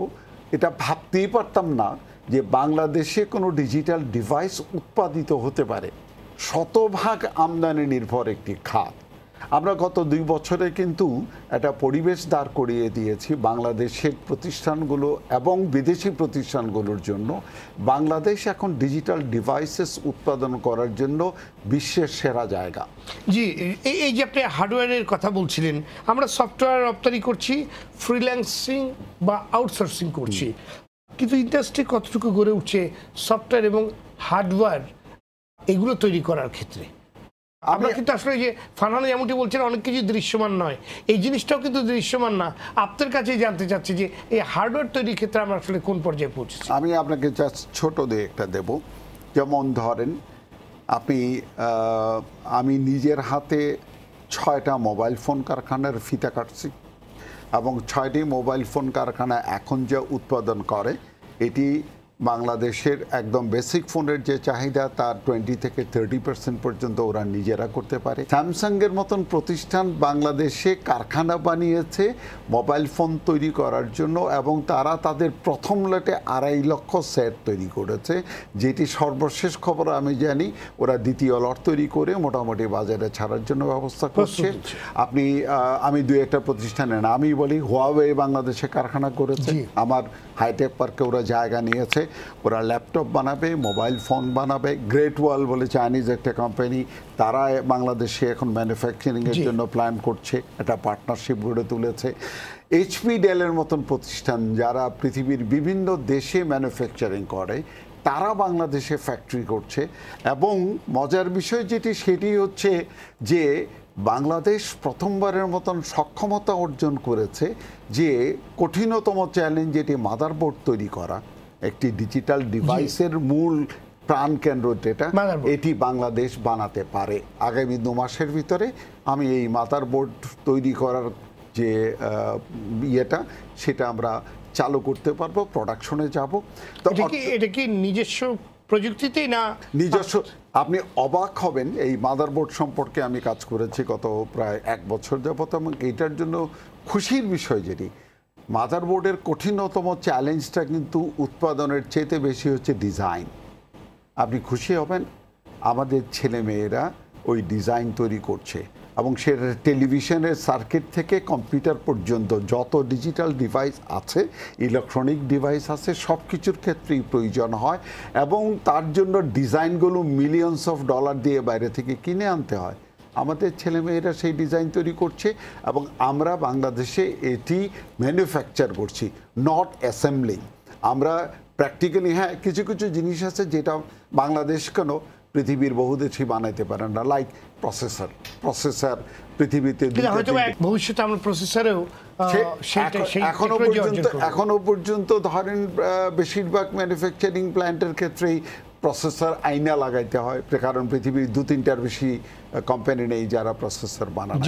এটা ভাবতেই পারতাম না যে বাংলাদেশে কোনো ডিজিটাল ডিভাইস উৎপাদিত হতে পারে শতভাগ আমদানি নির্ভর একটি খাত। আমরা গত 2 বছরে কিন্তু একটা পরিবেশ দাঁড় করিয়ে দিয়েছি বাংলাদেশের প্রতিষ্ঠানগুলো এবং বিদেশি প্রতিষ্ঠানগুলোর জন্য। বাংলাদেশ এখন ডিজিটাল ডিভাইসেস উৎপাদন করার জন্য বিশ্বের সেরা জায়গা। জি, এই যে আপনি হার্ডওয়্যারের কথা বলছিলেন, আমরা সফটওয়্যার রপ্তানি করছি, ফ্রিল্যান্সিং বা আউটসোর্সিং করছি, কিন্তু ইন্ডাস্ট্রি কতটুকু গড়ে উঠছে সফটওয়্যার এবং হার্ডওয়্যার এগুলো তৈরি করার ক্ষেত্রে? আমরা কিন্তু আসলে যে ফারহানা যেমনটি বলছেন অনেক কিছু দৃশ্যমান নয়, এই জিনিসটাও কিন্তু দৃশ্যমান না। আপনার কাছে জানতে চাচ্ছি যে এই হার্ডওয়্যার তৈরির ক্ষেত্রে আমরা আসলে কোন পর্যায়ে পৌঁছেছি? আমি আপনাকে জাস্ট ছোট দিয়ে একটা দেব। যেমন ধরেন আমি নিজের হাতে 6টা মোবাইল ফোন কারখানার ফিতা কাটছি এবং 6টি মোবাইল ফোন কারখানা এখন যা উৎপাদন করে এটি বাংলাদেশের একদম বেসিক ফোনের যে চাহিদা তার 20 থেকে 30% পর্যন্ত ওরা নিজেরা করতে পারে। স্যামসাংয়ের মতন প্রতিষ্ঠান বাংলাদেশে কারখানা বানিয়েছে মোবাইল ফোন তৈরি করার জন্য এবং তারা তাদের প্রথম লটে 2.5 লক্ষ সেট তৈরি করেছে, যেটি সর্বশেষ খবর আমি জানি ওরা দ্বিতীয় লট তৈরি করে মোটামুটি বাজারে ছাড়ার জন্য ব্যবস্থা করছে। আমি 2-1টা প্রতিষ্ঠানের নাম আমি বলি। হুয়াওয়ে বাংলাদেশে কারখানা করেছে, আমার হাইটেক পার্কে ওরা জায়গা নিয়েছে, ওরা ল্যাপটপ বানাবে, মোবাইল ফোন বানাবে। গ্রেট ওয়াল বলে চাইনিজ একটা কোম্পানি, তারা বাংলাদেশে এখন ম্যানুফ্যাকচারিংয়ের জন্য প্ল্যান করছে, একটা পার্টনারশিপ গড়ে তুলেছে। HP ডেলের মতন প্রতিষ্ঠান যারা পৃথিবীর বিভিন্ন দেশে ম্যানুফ্যাকচারিং করে তারা বাংলাদেশে ফ্যাক্টরি করছে। এবং মজার বিষয় সেটি হচ্ছে যে বাংলাদেশ প্রথমবারের মতন সক্ষমতা অর্জন করেছে যে কঠিনতম চ্যালেঞ্জ যেটি মাদারবোর্ড তৈরি করা, একটি ডিজিটাল ডিভাইসের মূল প্রাণকেন্দ্র যেটা, এটি বাংলাদেশ বানাতে পারে। আগামী 2 মাসের ভিতরে আমি এই মাদারবোর্ড তৈরি করার যে সেটা আমরা চালু করতে পারবো, প্রোডাকশনে যাব। তো এটা কি নিজস্ব প্রযুক্তিতেই না নিজস্ব? আপনি অবাক হবেন, এই মাদারবোর্ড সম্পর্কে আমি কাজ করেছি গত প্রায় 1 বছর যাবত এবং এটার জন্য খুশির বিষয় যেটি মাদারবোর্ডের কঠিনতম চ্যালেঞ্জটা কিন্তু উৎপাদনের চেয়ে বেশি হচ্ছে ডিজাইন। আপনি খুশি হবেন আমাদের ছেলে মেয়েরা ওই ডিজাইন তৈরি করছে এবং সেটা টেলিভিশনের সার্কিট থেকে কম্পিউটার পর্যন্ত যত ডিজিটাল ডিভাইস আছে, ইলেকট্রনিক ডিভাইস আছে, সব কিছুর ক্ষেত্রেই প্রয়োজন হয় এবং তার জন্য ডিজাইনগুলো মিলিয়নস অফ ডলার দিয়ে বাইরে থেকে কিনে আনতে হয়। আমাদের ছেলেমেয়েরা সেই ডিজাইন তৈরি করছে এবং আমরা বাংলাদেশে এটি ম্যানুফ্যাকচার করছি, নট অ্যাসেম্বলিং। আমরা প্র্যাকটিক্যালি কিছু কিছু জিনিস আছে যেটা বাংলাদেশ কেন পৃথিবীর বহু দেশই বানাইতে পারে না, লাইক প্রসেসর পৃথিবীতে ভবিষ্যতে আমরা প্রসেসরেও এখনো পর্যন্ত ধরেন বেশিরভাগ ম্যানুফ্যাকচারিং প্ল্যান্টের ক্ষেত্রেই প্রসেসর আইনা লাগাইতে হয়, কারণ পৃথিবীর 2-3টার বেশি কোম্পানি নেই যারা প্রসেসর বানায়।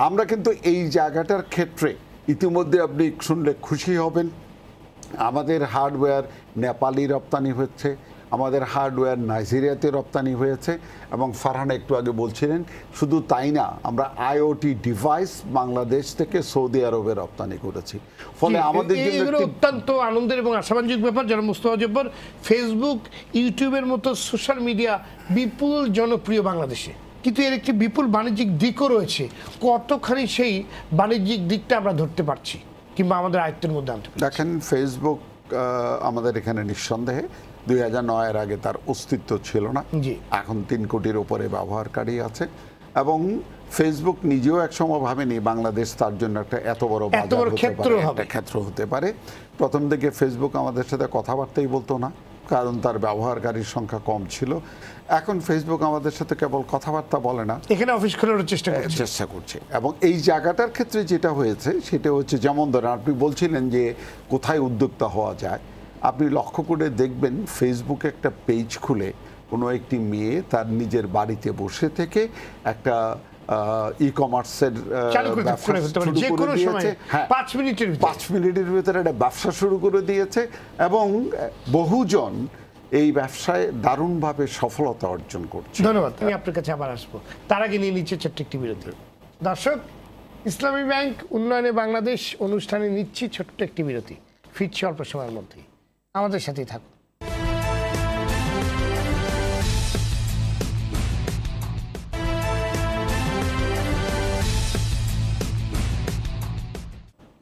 আমরা কিন্তু এই জায়গাটার ক্ষেত্রে ইতিমধ্যে আপনি শুনলে খুশি হবেন, আমাদের হার্ডওয়্যার নেপালি রপ্তানি হচ্ছে, আমাদের হার্ডওয়্যার নাইজেরিয়াতে রপ্তানি হয়েছে এবং ফারহানা একটু আগে বলছিলেন শুধু তাই না, আমরা IoT ডিভাইস বাংলাদেশ থেকে সৌদি আরবে রপ্তানি করেছি। ফলে আমাদের জন্য অত্যন্ত আনন্দের এবং আশাবাঞ্জক ব্যাপার। যারা মুস্তাফা জব্বার, ফেসবুক, ইউটিউবের মতো সোশ্যাল মিডিয়া বিপুল জনপ্রিয় বাংলাদেশে, কিন্তু এর একটি বিপুল বাণিজ্যিক দিকও রয়েছে। কতখানি সেই বাণিজ্যিক দিকটা আমরা ধরতে পারছি কিংবা আমাদের আয়ত্তের মধ্যে আনতে পারছি? দেখেন, ফেসবুক আমাদের এখানে নিঃসন্দেহে 2009-এর আগে তার অস্তিত্ব ছিল না, এখন 3 কোটির উপরে ব্যবহারকারী আছে এবং ফেসবুক নিজেও একসময় ভাবেনি বাংলাদেশ তার জন্য একটা এত বড় ক্ষেত্র হতে পারে। প্রথম দিকে ফেসবুক আমাদের সাথে কথাবার্তাই বলতো না, কারণ তার ব্যবহারকারীর সংখ্যা কম ছিল। এখন ফেসবুক আমাদের সাথে কেবল কথাবার্তা বলে না, এখানে অফিস খোলার চেষ্টা করছে। এবং এই জায়গাটার ক্ষেত্রে যেটা হয়েছে সেটা হচ্ছে, যেমন ধরেন আপনি বলছিলেন যে কোথায় উদ্যোক্তা হওয়া যায়, আপনি লক্ষ্য করে দেখবেন ফেসবুকে একটা পেজ খুলে কোনো একটি মেয়ে তার নিজের বাড়িতে বসে থেকে একটা ই-কমার্সের পাঁচ মিনিটের ভিতরে একটা ব্যবসা শুরু করে দিয়েছে এবং বহুজন এই ব্যবসায় দারুণভাবে সফলতা অর্জন করছে। ধন্যবাদ। আমি আপনার কাছে আবার আসবো, তার আগে নিয়ে নিচ্ছে ছোট্ট একটি বিরতি। দর্শক, ইসলামী ব্যাংক উন্নয়নে বাংলাদেশ অনুষ্ঠানে নিচ্ছি ছোট্ট একটি বিরতি, ফিরছি অল্প সময়ের মধ্যেই, আমাদের সাথেই থাকুন।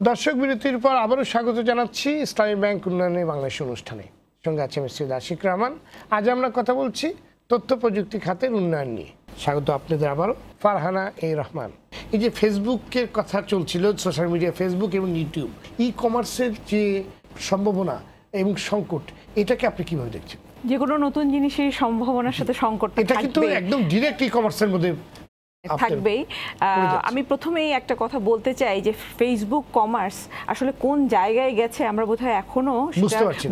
দর্শক বিরতির পর আবারও স্বাগত জানাচ্ছি ইসলামী ব্যাংক উন্নয়নে বাংলাদেশ অনুষ্ঠানে। সঙ্গে আছে আমি সৈয়দ আশিক রহমান। আজ আমরা কথা বলছি তথ্য প্রযুক্তি খাতের উন্নয়ন নিয়ে। স্বাগত আপনাদের আবারও। ফারহানা এ রহমান, এই যে ফেসবুকের কথা চলছিল, সোশ্যাল মিডিয়া ফেসবুক এবং ইউটিউব, ই কমার্সের যে সম্ভাবনা এবং সংকট, এটাকে আপনি কিভাবে দেখছেন? যে কোনো নতুন জিনিসের সম্ভাবনার সাথে সংকট এটা কিন্তু একদম ডিরেক্ট ই কমার্সের মধ্যে থাকবেই। আমি প্রথমেই একটা কথা বলতে চাই যে ফেসবুক কমার্স আসলে কোন জায়গায় গেছে আমরা বোধহয় এখনো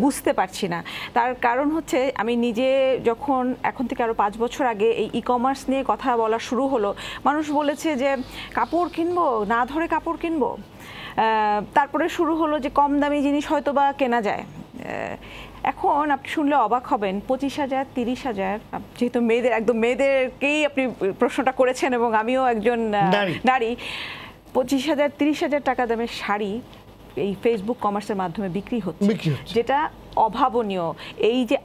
বুঝতে পারছি না। তার কারণ হচ্ছে, আমি নিজে যখন এখন থেকে আরো 5 বছর আগে এই ই কমার্স নিয়ে কথা বলা শুরু হলো, মানুষ বলেছে যে কাপড় কিনবো, না ধরে কাপড় কিনবো। তারপরে শুরু হলো যে কম দামি জিনিস হয়তো বা কেনা যায়। এখন আপনি শুনলে অবাক হবেন, 25,000, 30,000, যেহেতু মেয়েদের, একদম মেয়েদেরকেই আপনি প্রশ্নটা করেছেন এবং আমিও একজন নারী, 25,000, 30,000 টাকা দামের শাড়ি এই ফেসবুক কমার্সের মাধ্যমে বিক্রি হচ্ছে, যেটা অভাবনীয়। এই যে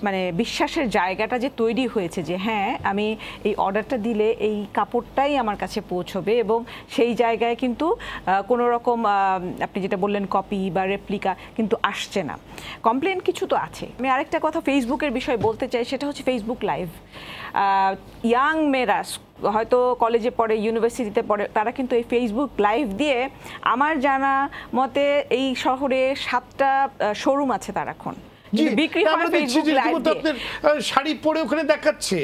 মানে বিশ্বাসের জায়গাটা যে তৈরি হয়েছে যে হ্যাঁ, আমি এই অর্ডারটা দিলে এই কাপড়টাই আমার কাছে পৌঁছবে, এবং সেই জায়গায় কিন্তু কোনো রকম আপনি যেটা বললেন কপি বা রেপ্লিকা কিন্তু আসছে না। কমপ্লেন কিছু তো আছে। আমি আরেকটা কথা ফেসবুকের বিষয়ে বলতে চাই, সেটা হচ্ছে ফেসবুক লাইভ। ইয়াং মেয়েরা হয়তো কলেজে পড়ে, ইউনিভার্সিটিতে পড়ে, তারা কিন্তু এই ফেসবুক লাইভ দিয়ে, আমার জানা মতে এই শহরে 7টা শোরুম আছে তার এখন, বিক্রি হয় ফেসবুক লাইভ দিয়ে। শাড়ি পরে ওখানে দেখাচ্ছে,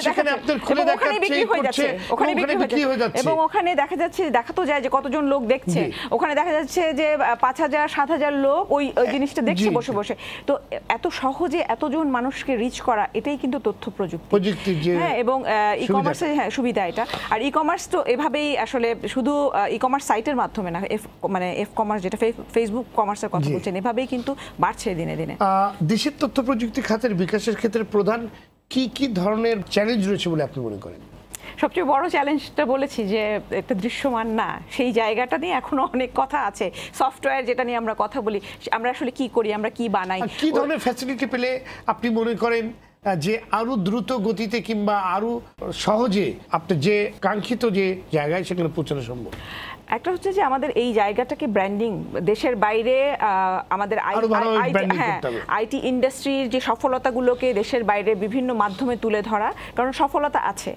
সেখানে আপনাদের খুলে দেখাচ্ছে, ওখানে বিক্রি হয়ে যাচ্ছে, এবং ওখানে দেখা যাচ্ছে, দেখাতো যায় যে কতজন লোক দেখছে। ওখানে দেখা যাচ্ছে যে 5,000, 7,000 লোক ওই জিনিসটা দেখছে বসে বসে। তো এত সহজে এতজন মানুষকে রিচ করা, এটাই কিন্তু তথ্য প্রযুক্তি। হ্যাঁ, এবং ই কমার্সের সুবিধা এটা। আর ই কমার্স তো এভাবেই আসলে শুধু ই কমার্স সাইটের মাধ্যমে না, এফ কমার্স, যেটা ফেসবুক কমার্সের কথা বলছেন, এভাবেই কিন্তু বাড়ছে দিনে দিনে। দেশের তথ্য প্রযুক্তি খাতের বিকাশের ক্ষেত্রে প্রধান কি কি ধরনের চ্যালেঞ্জ রয়েছে বলে আপনি মনে করেন? সবচেয়ে বড় চ্যালেঞ্জটা বলেছি যে একটা দৃশ্যমান না, সেই জায়গাটা নিয়ে এখনো অনেক কথা আছে। সফটওয়্যার যেটা নিয়ে আমরা কথা বলি, আমরা আসলে কি করি, আমরা কি বানাই, কি ধরনের ফ্যাসিলিটি পেলে আপনি মনে করেন যে আরো দ্রুত গতিতে কিংবা আরো সহজে আপনি যে কাঙ্ক্ষিত যে জায়গায় সেখানে পৌঁছানো সম্ভব? একটা হচ্ছে যে আমাদের এই জায়গাটাকে ব্র্যান্ডিং, দেশের বাইরে আমাদের আইটি ইন্ডাস্ট্রির যে সফলতাগুলোকে দেশের বাইরে বিভিন্ন মাধ্যমে তুলে ধরা, কারণ সফলতা আছে,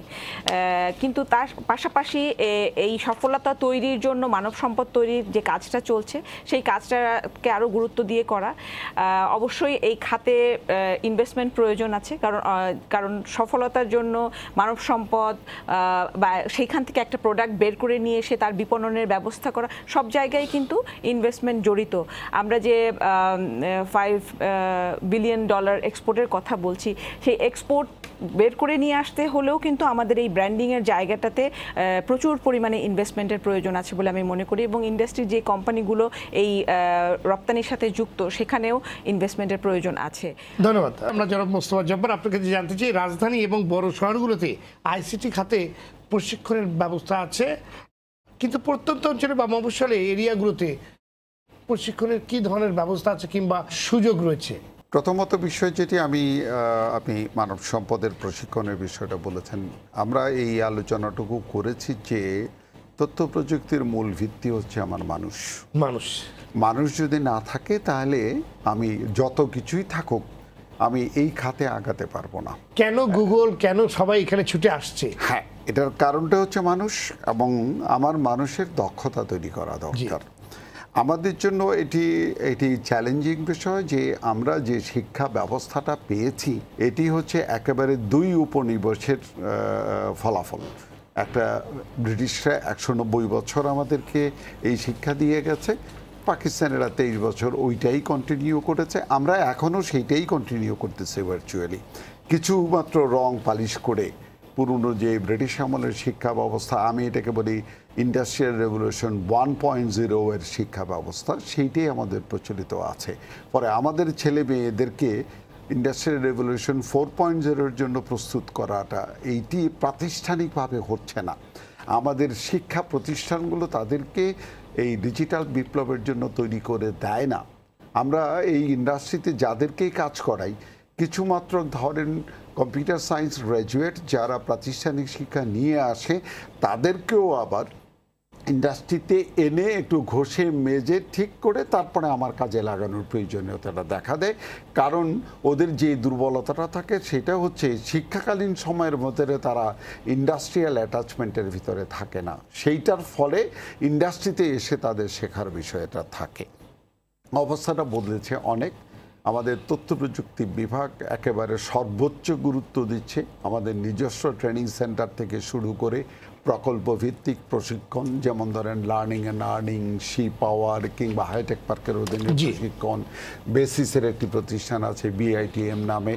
কিন্তু তার পাশাপাশি এই সফলতা তৈরির জন্য মানব সম্পদ তৈরির যে কাজটা চলছে, সেই কাজটাকে আরও গুরুত্ব দিয়ে করা। অবশ্যই এই খাতে ইনভেস্টমেন্ট প্রয়োজন আছে, কারণ সফলতার জন্য মানব সম্পদ বা সেইখান থেকে একটা প্রোডাক্ট বের করে নিয়ে এসে তার বিপণনের ব্যবস্থা করা, সব জায়গায় কিন্তু ইনভেস্টমেন্ট জড়িত। আমরা যে $5 বিলিয়ন এক্সপোর্টের কথা বলছি, সেই এক্সপোর্ট বের করে নিয়ে আসতে হলেও কিন্তু আমাদের এই ব্র্যান্ডিংয়ের জায়গাটাতে প্রচুর পরিমাণে ইনভেস্টমেন্টের প্রয়োজন আছে বলে আমি মনে করি, এবং ইন্ডাস্ট্রির যে কোম্পানিগুলো এই রপ্তানির সাথে যুক্ত, সেখানেও ইনভেস্টমেন্টের প্রয়োজন আছে। ধন্যবাদ। আমরা জনাব মোস্তফা জব্বার, আপনার কাছে জানতে চাই, রাজধানী এবং বড় শহরগুলোতে আইসিটি খাতে প্রশিক্ষণের ব্যবস্থা আছে, কিন্তু প্রত্যন্ত অঞ্চলে বা মফস্বলে এরিয়াগুলোতে প্রশিক্ষণের কি ধরনের ব্যবস্থা আছে কিংবা সুযোগ রয়েছে? প্রথমত বিষয় যেটি আপনি মানব সম্পদের প্রশিক্ষণের বিষয়টা বলেছেন, আমরা এই আলোচনাটুকু করেছি যে তথ্য প্রযুক্তির মূল ভিত্তি হচ্ছে আমার মানুষ যদি না থাকে তাহলে আমি যত কিছুই থাকুক আমি এই খাতে আগাতে পারবো না। কেন গুগল, কেন সবাই এখানে ছুটে আসছে? হ্যাঁ, এটার কারণটা হচ্ছে মানুষ, এবং আমার মানুষের দক্ষতা তৈরি করা দরকার। আমাদের জন্য এটি চ্যালেঞ্জিং বিষয় যে আমরা যে শিক্ষা ব্যবস্থাটা পেয়েছি, এটি হচ্ছে একেবারে 2 উপনিবেশের ফলাফল। একটা ব্রিটিশরা 190 বছর আমাদেরকে এই শিক্ষা দিয়ে গেছে, পাকিস্তানেরা 23 বছর ওইটাই কন্টিনিউ করেছে, আমরা এখনও সেইটাই কন্টিনিউ করতেছি ভার্চুয়ালি, কিছুমাত্র রং পালিশ করে। পুরনো যে ব্রিটিশ আমলের শিক্ষা ব্যবস্থা, আমি এটাকে বলি ইন্ডাস্ট্রিয়াল রেভলিউশন 1.0 এর শিক্ষা ব্যবস্থা, সেইটাই আমাদের প্রচলিত আছে। পরে আমাদের ছেলে মেয়েদেরকে ইন্ডাস্ট্রিয়াল রেভলিউশন 4.0 এর জন্য প্রস্তুত করাটা, এইটি প্রাতিষ্ঠানিকভাবে হচ্ছে না। আমাদের শিক্ষা প্রতিষ্ঠানগুলো তাদেরকে এই ডিজিটাল বিপ্লবের জন্য তৈরি করে দেয় না। আমরা এই ইন্ডাস্ট্রিতে যাদেরকেই কাজ করাই, কিছুমাত্র ধরেন কম্পিউটার সায়েন্স গ্র্যাজুয়েট যারা প্রাতিষ্ঠানিক শিক্ষা নিয়ে আসে, তাদেরকেও আবার ইন্ডাস্ট্রিতে এনে একটু ঘষে মেজে ঠিক করে তারপরে আমার কাজে লাগানোর প্রয়োজনীয়তাটা দেখা দেয়। কারণ ওদের যে দুর্বলতাটা থাকে সেটা হচ্ছে শিক্ষাকালীন সময়ের মধ্যে তারা ইন্ডাস্ট্রিয়াল অ্যাটাচমেন্টের ভিতরে থাকে না, সেইটার ফলে ইন্ডাস্ট্রিতে এসে তাদের শেখার বিষয়টা থাকে। অবস্থাটা বদলেছে অনেক। আমাদের তথ্য প্রযুক্তি বিভাগ একেবারে সর্বোচ্চ গুরুত্ব দিচ্ছে। আমাদের নিজস্ব ট্রেনিং সেন্টার থেকে শুরু করে প্রকল্প ভিত্তিক প্রশিক্ষণ, যেমন ধরেন লার্নিং অ্যান্ড আর্নিং, সি পাওয়ার কিংবা হাইটেক পার্কের অধীনে প্রশিক্ষণ, বেসিসের একটি প্রতিষ্ঠান আছে BITM নামে,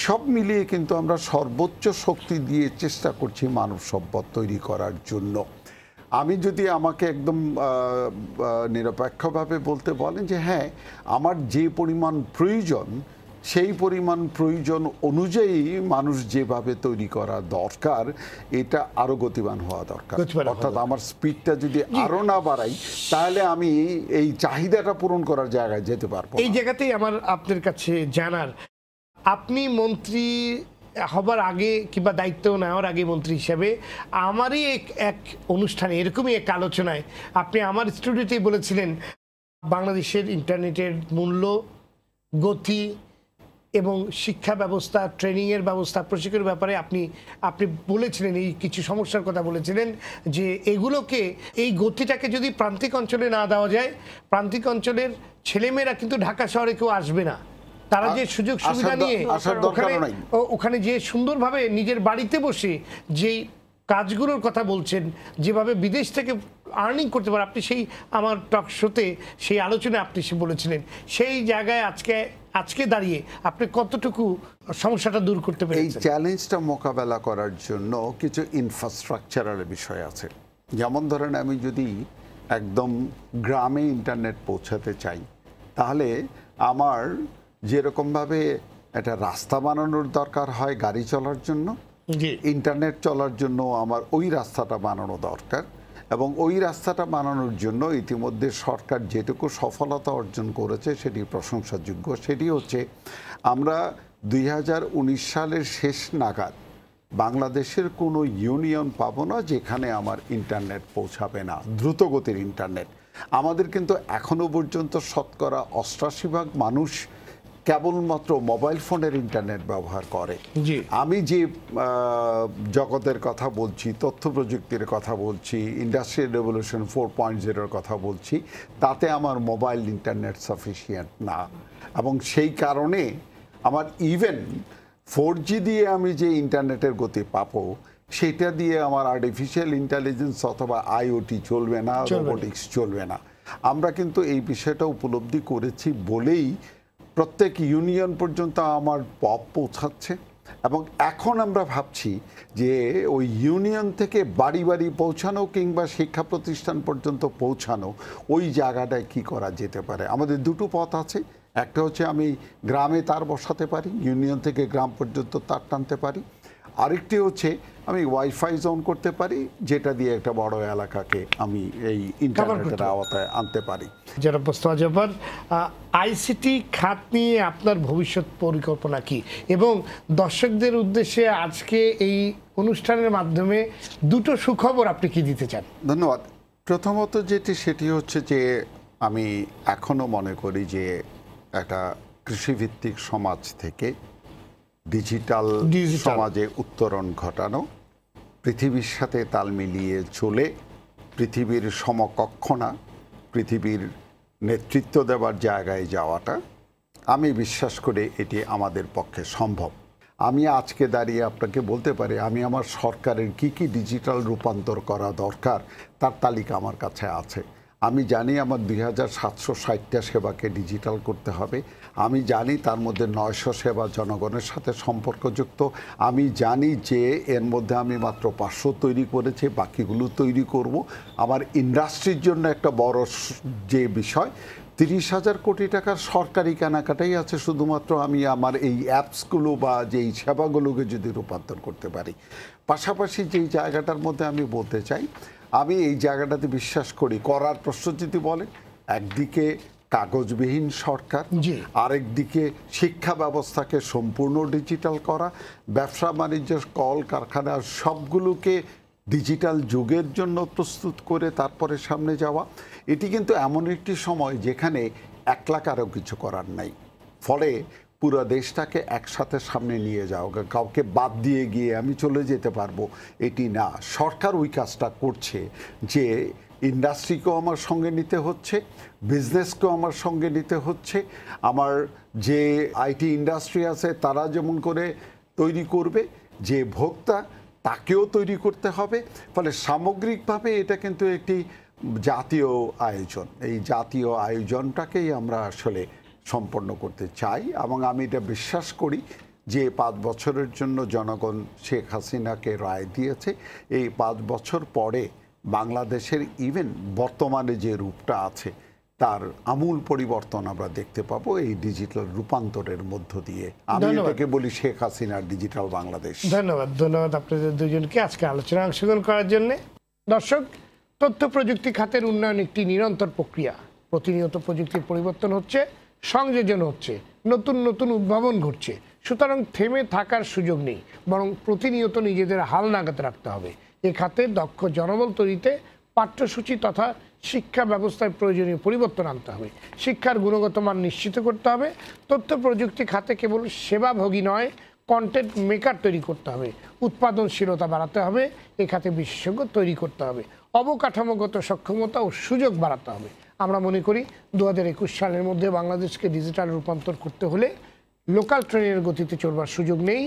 সব মিলিয়ে কিন্তু আমরা সর্বোচ্চ শক্তি দিয়ে চেষ্টা করছি মানব সম্পদ তৈরি করার জন্য। আমি যদি আমাকে একদম নিরপেক্ষভাবে বলতে বলেন যে হ্যাঁ, আমার যে পরিমাণ প্রয়োজন সেই পরিমাণ প্রয়োজন অনুযায়ী মানুষ যেভাবে তৈরি করা দরকার, এটা আরো গতিবান হওয়া দরকার। অর্থাৎ আমার স্পিডটা যদি আরো না বাড়াই, তাহলে আমি এই চাহিদাটা পূরণ করার জায়গায় যেতে পারবো। এই জায়গাতেই আমার আপনার কাছে জানার, আপনি মন্ত্রী হবার আগে কিংবা দায়িত্ব নেওয়ার আগে মন্ত্রী হিসেবে আমারই এক অনুষ্ঠানে এরকমই এক আলোচনায় আপনি আমার স্টুডিওতেই বলেছিলেন বাংলাদেশের ইন্টারনেটের মূল্য, গতি এবং শিক্ষা ব্যবস্থা, ট্রেনিংয়ের ব্যবস্থা, প্রশিক্ষণের ব্যাপারে আপনি বলেছিলেন, এই কিছু সমস্যার কথা বলেছিলেন যে এগুলোকে, এই গতিটাকে যদি প্রান্তিক অঞ্চলে না দেওয়া যায়, প্রান্তিক অঞ্চলের ছেলেমেয়েরা কিন্তু ঢাকা শহরে কেউ আসবে না। তারা যে সুযোগ সুবিধা নিয়ে ওখানে যে সুন্দরভাবে নিজের বাড়িতে বসে যেই কাজগুলোর কথা বলছেন, যেভাবে বিদেশ থেকে আর্নিং করতে পারে, আপনি সেই আমার টক শোতে সেই আলোচনায় আপনি বলেছিলেন, সেই জায়গায় আজকে দাঁড়িয়ে আপনি কতটুকু সমস্যাটা দূর করতে পারেন? এই চ্যালেঞ্জটা মোকাবেলা করার জন্য কিছু ইনফ্রাস্ট্রাকচারাল বিষয় আছে। যেমন ধরেন, আমি যদি একদম গ্রামে ইন্টারনেট পৌঁছাতে চাই, তাহলে আমার যেরকমভাবে একটা রাস্তা বানানোর দরকার হয় গাড়ি চলার জন্য, ইন্টারনেট চলার জন্য আমার ওই রাস্তাটা বানানো দরকার। এবং ওই রাস্তাটা বানানোর জন্য ইতিমধ্যে সরকার যেটুকু সফলতা অর্জন করেছে সেটি প্রশংসাযোগ্য। সেটি হচ্ছে, আমরা 2019 সালের শেষ নাগাদ বাংলাদেশের কোনো ইউনিয়ন পাবো না যেখানে আমার ইন্টারনেট পৌঁছাবে না, দ্রুতগতির ইন্টারনেট। আমাদের কিন্তু এখনো পর্যন্ত শতকরা 88% মানুষ কেবলমাত্র মোবাইল ফোনের ইন্টারনেট ব্যবহার করে। আমি যে জগতের কথা বলছি, তথ্য প্রযুক্তির কথা বলছি, ইন্ডাস্ট্রিয়াল রেভলিউশন 4.0 কথা বলছি, তাতে আমার মোবাইল ইন্টারনেট সাফিসিয়েন্ট না। এবং সেই কারণে আমার ইভেন 4G দিয়ে আমি যে ইন্টারনেটের গতি পাবো, সেটা দিয়ে আমার আর্টিফিশিয়াল ইন্টেলিজেন্স অথবা IoT চলবে না, রোবোটিক্স চলবে না। আমরা কিন্তু এই বিষয়টা উপলব্ধি করেছি বলেই প্রত্যেক ইউনিয়ন পর্যন্ত আমার পপ পৌঁছাচ্ছে। এবং এখন আমরা ভাবছি যে ওই ইউনিয়ন থেকে বাড়ি বাড়ি পৌঁছানো কিংবা শিক্ষা প্রতিষ্ঠান পর্যন্ত পৌঁছানো, ওই জায়গাটায় কি করা যেতে পারে। আমাদের দুটো পথ আছে। একটা হচ্ছে আমি গ্রামে তার বসাতে পারি, ইউনিয়ন থেকে গ্রাম পর্যন্ত তার টানতে পারি। আরেকটি হচ্ছে আমি ওয়াইফাই জোন করতে পারি, যেটা দিয়ে একটা বড় এলাকাকে আমি এই ইন্টারনেটের আওতায় আনতে পারি। যারা মোস্তফা জব্বার, আইসিটি খাত নিয়ে আপনার ভবিষ্যৎ পরিকল্পনা কি, এবং দর্শকদের উদ্দেশ্যে আজকে এই অনুষ্ঠানের মাধ্যমে দুটো সুখবর আপনি কি দিতে চান? ধন্যবাদ। প্রথমত সেটি হচ্ছে যে আমি এখনো মনে করি যে একটা কৃষিভিত্তিক সমাজ থেকে ডিজিটাল সমাজে উত্তরণ ঘটানো, পৃথিবীর সাথে তাল মিলিয়ে চলে পৃথিবীর সমকক্ষ না, পৃথিবীর নেতৃত্ব দেওয়ার জায়গায় যাওয়াটা, আমি বিশ্বাস করি এটি আমাদের পক্ষে সম্ভব। আমি আজকে দাঁড়িয়ে আপনাকে বলতে পারি আমি আমার সরকারের কি কি ডিজিটাল রূপান্তর করা দরকার তার তালিকা আমার কাছে আছে। আমি জানি আমার 2760টা সেবাকে ডিজিটাল করতে হবে। আমি জানি তার মধ্যে 900 সেবা জনগণের সাথে সম্পর্কযুক্ত। আমি জানি যে এর মধ্যে আমি মাত্র 500 তৈরি করেছি, বাকিগুলো তৈরি করব। আমার ইন্ডাস্ট্রির জন্য একটা বড় যে বিষয়, 30,000 কোটি টাকার সরকারি কেনাকাটাই আছে শুধুমাত্র আমি আমার এই অ্যাপসগুলো বা যেই সেবাগুলোকে যদি রূপান্তর করতে পারি। পাশাপাশি যেই জায়গাটার মধ্যে আমি বলতে চাই, আমি এই জায়গাটাতে বিশ্বাস করি করার প্রশ্ন যদি বলে, একদিকে কাগজবিহীন সরকার, আরেকদিকে শিক্ষা ব্যবস্থাকে সম্পূর্ণ ডিজিটাল করা, ব্যবসা বাণিজ্য কল কারখানা সবগুলোকে ডিজিটাল যুগের জন্য প্রস্তুত করে তারপরে সামনে যাওয়া। এটি কিন্তু এমন একটি সময় যেখানে একলা কারো কিছু করার নাই, ফলে পুরো দেশটাকে একসাথে সামনে নিয়ে যাও, কাউকে বাদ দিয়ে গিয়ে আমি চলে যেতে পারবো এটি না। সরকার ওই কাজটা করছে যে ইন্ডাস্ট্রিকেও আমার সঙ্গে নিতে হচ্ছে, বিজনেসকেও আমার সঙ্গে নিতে হচ্ছে, আমার যে আইটি ইন্ডাস্ট্রি আছে তারা যেমন করে তৈরি করবে, যে ভোক্তা তাকেও তৈরি করতে হবে। ফলে সামগ্রিকভাবে এটা কিন্তু একটি জাতীয় আয়োজন। এই জাতীয় আয়োজনটাকেই আমরা আসলে সম্পন্ন করতে চাই এবং আমি এটা বিশ্বাস করি যে 5 বছরের জন্য জনগণ শেখ হাসিনাকে রায় দিয়েছে। এই 5 বছর পরে বাংলাদেশের ইভেন বর্তমানে যে রূপটা আছে তার আমূল পরিবর্তন আমরা দেখতে পাবো এই ডিজিটাল রূপান্তরের মধ্য দিয়ে। আমি এটাকে বলি শেখ হাসিনার ডিজিটাল বাংলাদেশ। ধন্যবাদ আপনাদের দুজনকে আজকে আলোচনায় অংশগ্রহণ করার জন্য। দর্শক, তথ্য প্রযুক্তি খাতের উন্নয়ন একটি নিরন্তর প্রক্রিয়া। প্রতিনিয়ত প্রযুক্তির পরিবর্তন হচ্ছে, সংযোজন হচ্ছে, নতুন নতুন উদ্ভাবন ঘটছে। সুতরাং থেমে থাকার সুযোগ নেই, বরং প্রতিনিয়ত নিজেদের হাল নাগাতে রাখতে হবে। এ খাতে দক্ষ জনবল তৈরিতে পাঠ্যসূচি তথা শিক্ষা ব্যবস্থায় প্রয়োজনীয় পরিবর্তন আনতে হবে। শিক্ষার গুণগত মান নিশ্চিত করতে হবে। তথ্য প্রযুক্তি খাতে কেবল সেবাভোগী নয়, কন্টেন্ট মেকার তৈরি করতে হবে। উৎপাদনশীলতা বাড়াতে হবে। এ খাতে বিশেষজ্ঞ তৈরি করতে হবে। অবকাঠামোগত সক্ষমতা ও সুযোগ বাড়াতে হবে। আমরা মনে করি 2021 সালের মধ্যে বাংলাদেশকে ডিজিটাল রূপান্তর করতে হলে লোকাল ট্রেনের গতিতে চলবার সুযোগ নেই,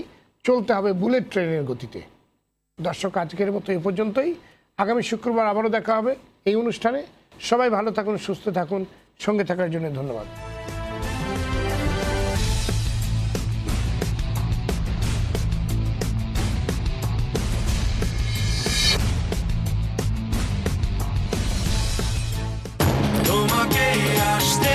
চলতে হবে বুলেট ট্রেনের গতিতে। দর্শক, আজকের মতো এ পর্যন্তই। আগামী শুক্রবার আবারও দেখা হবে এই অনুষ্ঠানে। সবাই ভালো থাকুন, সুস্থ থাকুন। সঙ্গে থাকার জন্য ধন্যবাদ। তোমাকে আসতে